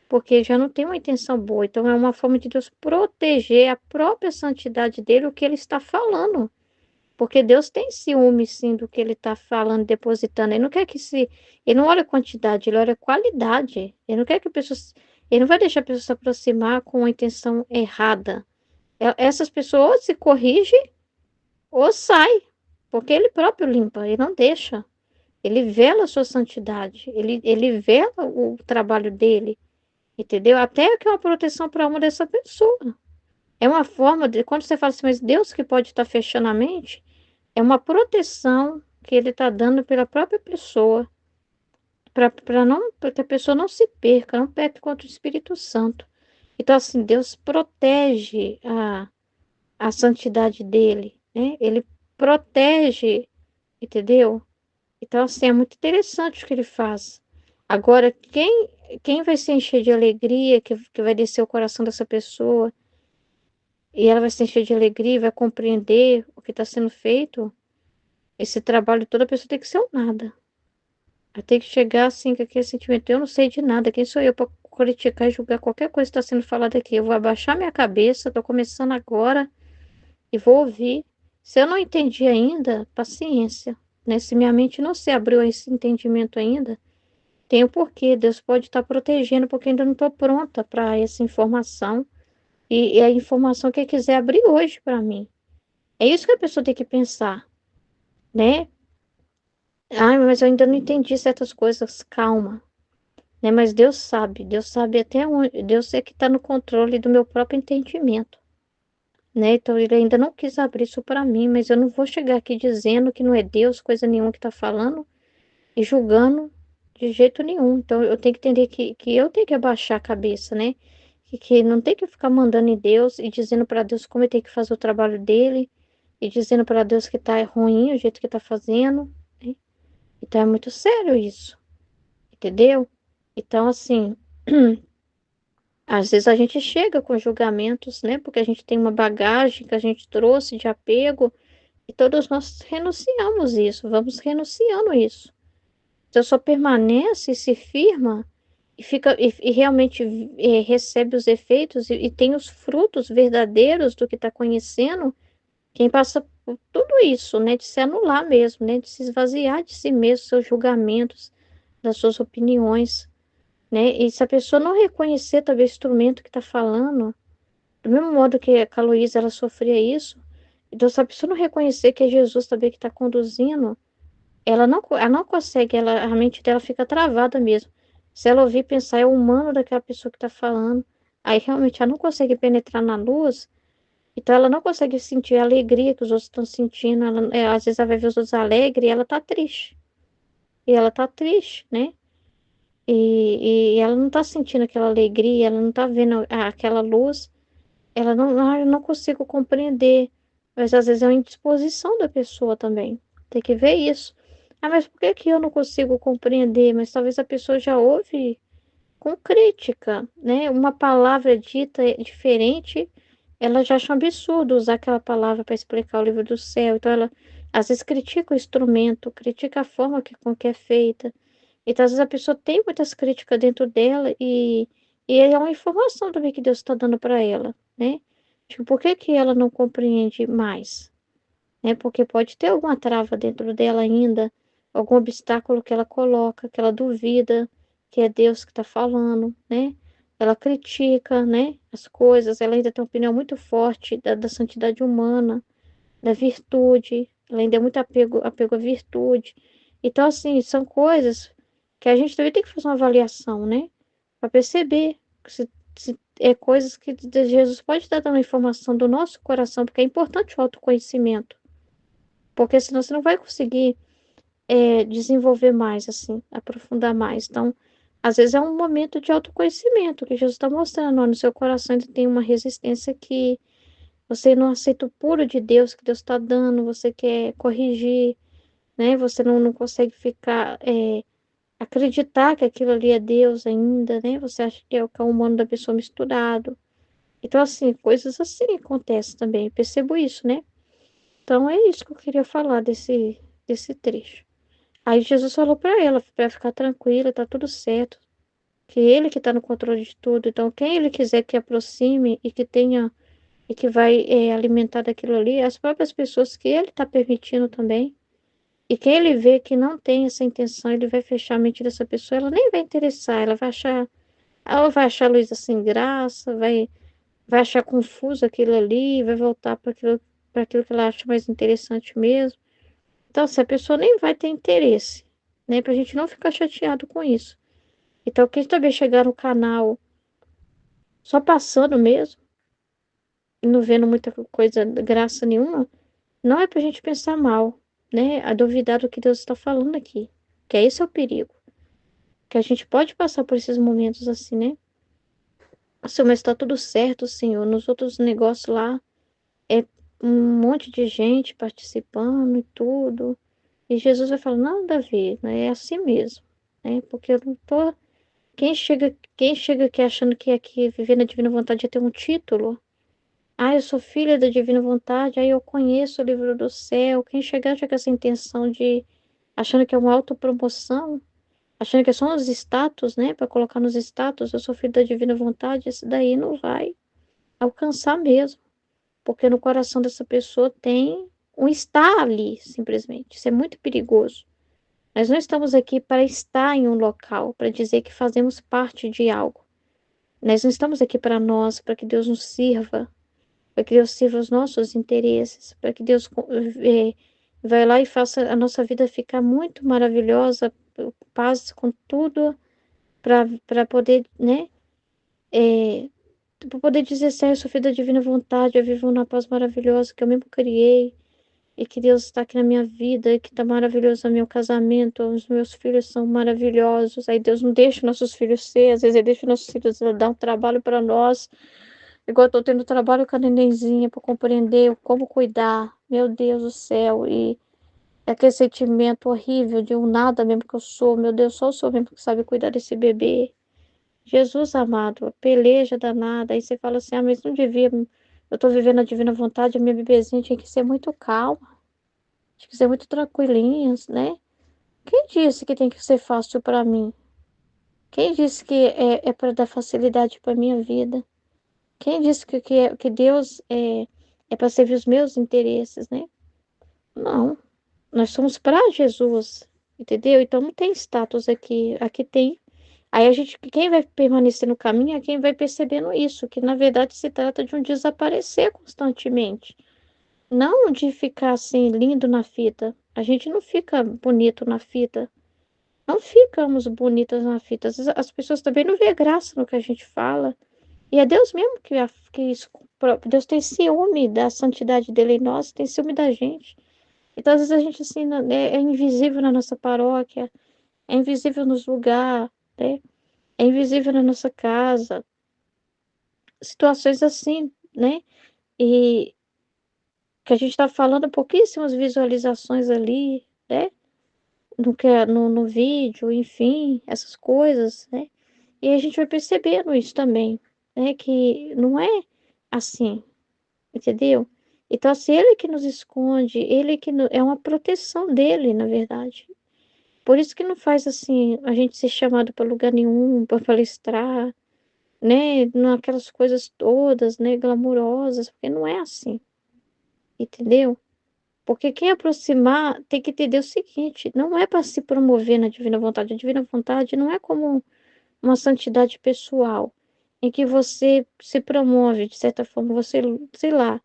Porque já não tem uma intenção boa. Então é uma forma de Deus proteger a própria santidade dele, o que ele está falando. Porque Deus tem ciúme, sim, do que ele está falando, depositando. Ele não quer que se. Ele não olha quantidade, ele olha qualidade. Ele não quer que a pessoa. Ele não vai deixar a pessoa se aproximar com uma intenção errada. Essas pessoas ou se corrigem ou sai. Porque ele próprio limpa, ele não deixa. Ele vela a sua santidade. Ele vela o trabalho dele. entendeu? Até que é uma proteção para a alma dessa pessoa. É uma forma de, quando você fala assim, mas Deus que pode estar fechando a mente, é uma proteção que ele está dando pela própria pessoa, para que a pessoa não se perca, não peque contra o Espírito Santo. Então, assim, Deus protege a santidade dele, né? Ele protege, entendeu? Então, assim, é muito interessante o que ele faz. Agora, quem vai se encher de alegria, que vai descer o coração dessa pessoa, e ela vai se encher de alegria, vai compreender o que está sendo feito, esse trabalho toda a pessoa tem que ser um nada. Ela tem que chegar assim, com aquele sentimento, eu não sei de nada, quem sou eu para criticar e julgar qualquer coisa que está sendo falada aqui? Eu vou abaixar minha cabeça, estou começando agora, e vou ouvir. Se eu não entendi ainda, paciência, né? Se minha mente não se abriu a esse entendimento ainda, tem o porquê. Deus pode estar protegendo, porque ainda não estou pronta para essa informação. E a informação que Ele quiser abrir hoje para mim. É isso que a pessoa tem que pensar, né? Ah, mas eu ainda não entendi certas coisas. Calma, né? Mas Deus sabe até onde. Deus é que está no controle do meu próprio entendimento. Né? Então ele ainda não quis abrir isso para mim, mas eu não vou chegar aqui dizendo que não é Deus, coisa nenhuma que está falando e julgando de jeito nenhum. Então eu tenho que entender que eu tenho que abaixar a cabeça, né? Que não tem que ficar mandando em Deus e dizendo para Deus como ele tem que fazer o trabalho dele e dizendo para Deus que tá ruim o jeito que tá fazendo, né? Então é muito sério isso, entendeu? Então assim, às vezes a gente chega com julgamentos, né? Porque a gente tem uma bagagem que a gente trouxe de apego. E todos nós renunciamos isso, vamos renunciando isso. Então só permanece e se firma e fica e realmente recebe os efeitos e tem os frutos verdadeiros do que está conhecendo, quem passa por tudo isso, né? De se anular mesmo, né? De se esvaziar de si mesmo, seus julgamentos, das suas opiniões, né? E se a pessoa não reconhecer também o instrumento que está falando, do mesmo modo que a Luísa, ela sofria isso, então se a pessoa não reconhecer que é Jesus também que está conduzindo, ela não consegue, a mente dela fica travada mesmo. Se ela ouvir pensar, é o humano daquela pessoa que está falando, aí realmente ela não consegue penetrar na luz, então ela não consegue sentir a alegria que os outros estão sentindo. Às vezes ela vai ver os outros alegres e ela tá triste. E ela tá triste, né? E ela não tá sentindo aquela alegria, ela não tá vendo aquela luz. Ela não, eu não consigo compreender. Mas às vezes é uma indisposição da pessoa também. Tem que ver isso. Ah, mas por que que eu não consigo compreender? Mas talvez a pessoa já ouve com crítica, né? Uma palavra dita diferente, ela já acha um absurdo usar aquela palavra para explicar o livro do céu. Então ela às vezes critica o instrumento, critica a forma com que é feita. Então às vezes a pessoa tem muitas críticas dentro dela e é uma informação também que Deus está dando para ela, né? Tipo, por que que ela não compreende mais? Né? Porque pode ter alguma trava dentro dela ainda, algum obstáculo que ela coloca, que ela duvida que é Deus que está falando, né? Ela critica, né, as coisas, ela ainda tem uma opinião muito forte da santidade humana, da virtude, ela ainda é muito apego à virtude. Então, assim, são coisas que a gente também tem que fazer uma avaliação, né? Para perceber se é coisas que Jesus pode estar dando informação do nosso coração, porque é importante o autoconhecimento. Porque senão você não vai conseguir desenvolver mais, assim, aprofundar mais. Então, às vezes é um momento de autoconhecimento que Jesus está mostrando, ó, no seu coração ainda tem uma resistência que você não aceita o puro de Deus que Deus está dando, você quer corrigir, né? Você não consegue ficar, acreditar que aquilo ali é Deus ainda, né? Você acha que é o humano da pessoa misturado. Então, assim, coisas assim acontecem também, eu percebo isso, né? Então, é isso que eu queria falar desse trecho. Aí Jesus falou para ela, para ficar tranquila, tá tudo certo, que ele que está no controle de tudo. Então, quem ele quiser que aproxime e que tenha e que vai alimentar daquilo ali, as próprias pessoas que ele está permitindo também. E quem ele vê que não tem essa intenção, ele vai fechar a mente dessa pessoa, ela nem vai interessar, ela vai achar a Luísa sem graça, vai achar confuso aquilo ali, vai voltar para aquilo que ela acha mais interessante mesmo. Então, se a pessoa nem vai ter interesse, né? Pra gente não ficar chateado com isso. Então, quem também chegar no canal só passando mesmo, e não vendo muita coisa, graça nenhuma, não é pra gente pensar mal, né? A duvidar do que Deus está falando aqui. Que esse é o perigo. Que a gente pode passar por esses momentos assim, né? Senhor, mas tá tudo certo, Senhor. Nos outros negócios lá, é um monte de gente participando e tudo. E Jesus vai falar, nada a ver, né? É assim mesmo, né? Porque eu não tô... Quem chega aqui achando que aqui viver na divina vontade é ter um título? Ah, eu sou filha da divina vontade, aí eu conheço o livro do céu. Quem chegar já com essa intenção de achando que é uma autopromoção, achando que é só uns status, né? Para colocar nos status, eu sou filho da divina vontade, esse daí não vai alcançar mesmo. Porque no coração dessa pessoa tem um estar ali, simplesmente. Isso é muito perigoso. Nós não estamos aqui para estar em um local, para dizer que fazemos parte de algo. Nós não estamos aqui para nós, para que Deus nos sirva, para que Deus sirva os nossos interesses, para que Deus vai lá e faça a nossa vida ficar muito maravilhosa, paz com tudo, para poder, né, para poder dizer assim, eu sou filho da divina vontade, eu vivo na paz maravilhosa que eu mesmo criei, e que Deus está aqui na minha vida, e que está maravilhoso o meu casamento, os meus filhos são maravilhosos, aí Deus não deixa nossos filhos ser, às vezes ele deixa nossos filhos dar um trabalho para nós, igual eu tô tendo trabalho com a nenenzinha para compreender como cuidar. Meu Deus do céu. E é aquele sentimento horrível de um nada mesmo que eu sou. Meu Deus, só o Senhor mesmo que sabe cuidar desse bebê. Jesus amado, a peleja danada. Aí você fala assim, ah, mas não devia. Eu tô vivendo a divina vontade, a minha bebezinha tinha que ser muito calma, tinha que ser muito tranquilinha, né? Quem disse que tem que ser fácil para mim? Quem disse que é para dar facilidade para minha vida? Quem disse que Deus é para servir os meus interesses, né? Não, nós somos para Jesus, entendeu? Então não tem status aqui, aqui tem. Aí a gente, quem vai permanecer no caminho é quem vai percebendo isso, que na verdade se trata de um desaparecer constantemente, não de ficar assim lindo na fita. A gente não fica bonito na fita, não ficamos bonitas na fita. Às vezes as pessoas também não vê graça no que a gente fala. E é Deus mesmo que isso, Deus tem ciúme da santidade dele em nós, tem ciúme da gente. Então, às vezes a gente assim, é invisível na nossa paróquia, é invisível nos lugares, né? É invisível na nossa casa, situações assim, né? E que a gente está falando pouquíssimas visualizações ali, né? No vídeo, enfim, essas coisas, né? E a gente vai percebendo isso também, né? Que não é assim, entendeu? Então, assim, ele que nos esconde, ele que é uma proteção dele, na verdade. Por isso que não faz assim a gente ser chamado para lugar nenhum, para palestrar, né? Naquelas coisas todas, né? Glamourosas, porque não é assim, entendeu? Porque quem aproximar tem que entender o seguinte: não é para se promover na divina vontade. A divina vontade não é como uma santidade pessoal, em que você se promove, de certa forma, você, sei lá,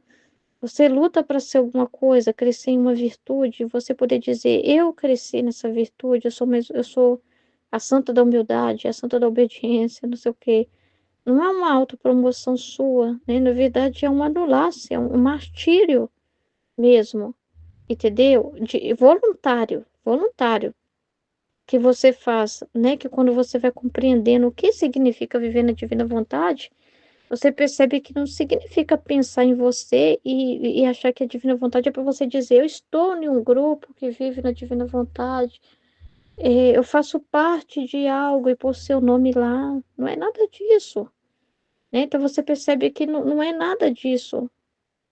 você luta para ser alguma coisa, crescer em uma virtude, você poder dizer, eu cresci nessa virtude, eu sou a santa da humildade, a santa da obediência, não sei o quê. Não é uma autopromoção sua, né? Na verdade, é uma anulácia, é um martírio mesmo, entendeu? Voluntário, voluntário que você faz, né? Que quando você vai compreendendo o que significa viver na divina vontade, você percebe que não significa pensar em você e achar que a divina vontade é para você dizer, eu estou em um grupo que vive na divina vontade, eu faço parte de algo e pôr seu nome lá. Não é nada disso, né? Então você percebe que não é nada disso,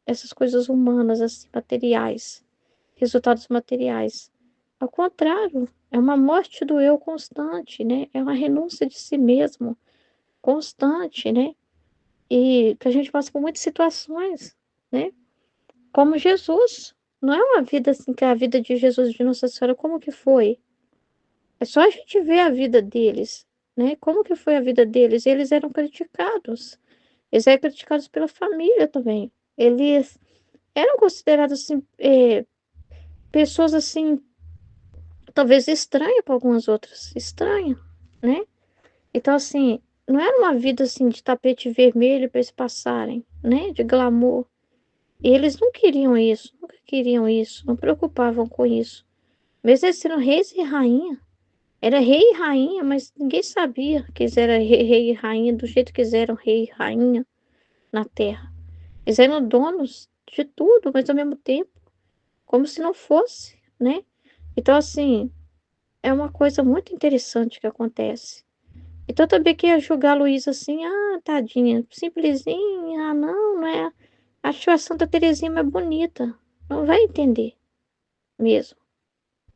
essas coisas humanas, assim, materiais, resultados materiais. Ao contrário, é uma morte do eu constante, né? É uma renúncia de si mesmo constante, né? E que a gente passa por muitas situações, né? Como Jesus. Não é uma vida assim, que é a vida de Jesus de Nossa Senhora, como que foi? É só a gente ver a vida deles, né? Como que foi a vida deles? Eles eram criticados. Eles eram criticados pela família também. Eles eram considerados assim, pessoas assim, talvez estranhas para algumas outras, estranha, né? Então assim, não era uma vida assim de tapete vermelho para eles passarem, né? De glamour. E eles não queriam isso, nunca queriam isso, não preocupavam com isso. Mesmo eles sendo reis e rainha, era rei e rainha, mas ninguém sabia que eles eram rei e rainha do jeito que eles eram rei e rainha na terra. Eles eram donos de tudo, mas ao mesmo tempo, como se não fosse, né? Então, assim, é uma coisa muito interessante que acontece. Então, eu também queria julgar a Luísa assim, tadinha, simplesinha, não, não é. Acho a Santa Teresinha mais bonita. Não vai entender mesmo.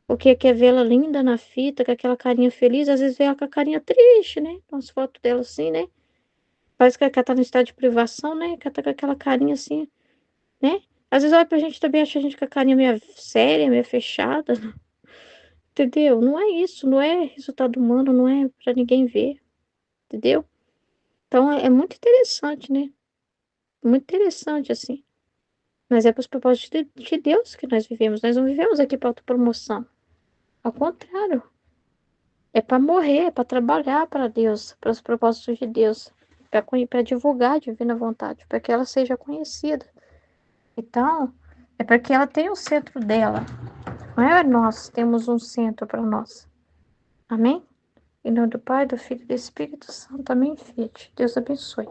Porque quer vê-la linda na fita, com aquela carinha feliz, às vezes vê ela com a carinha triste, né? Umas fotos dela assim, né? Parece que ela tá no estado de privação, né? Que ela tá com aquela carinha assim, né? Às vezes olha pra gente também, acha a gente com a carinha meio séria, meio fechada, entendeu? Não é isso, não é resultado humano, não é pra ninguém ver, entendeu? Então é muito interessante, né? Muito interessante, assim. Mas é para os propósitos de Deus que nós vivemos. Nós não vivemos aqui para autopromoção. Ao contrário. É para morrer, é para trabalhar para Deus, para os propósitos de Deus. Para divulgar a divina vontade, para que ela seja conhecida. Então, é para que ela tenha o centro dela. Não é nós temos um centro para nós. Amém? Em nome do Pai, do Filho e do Espírito Santo. Amém, filho. Deus abençoe.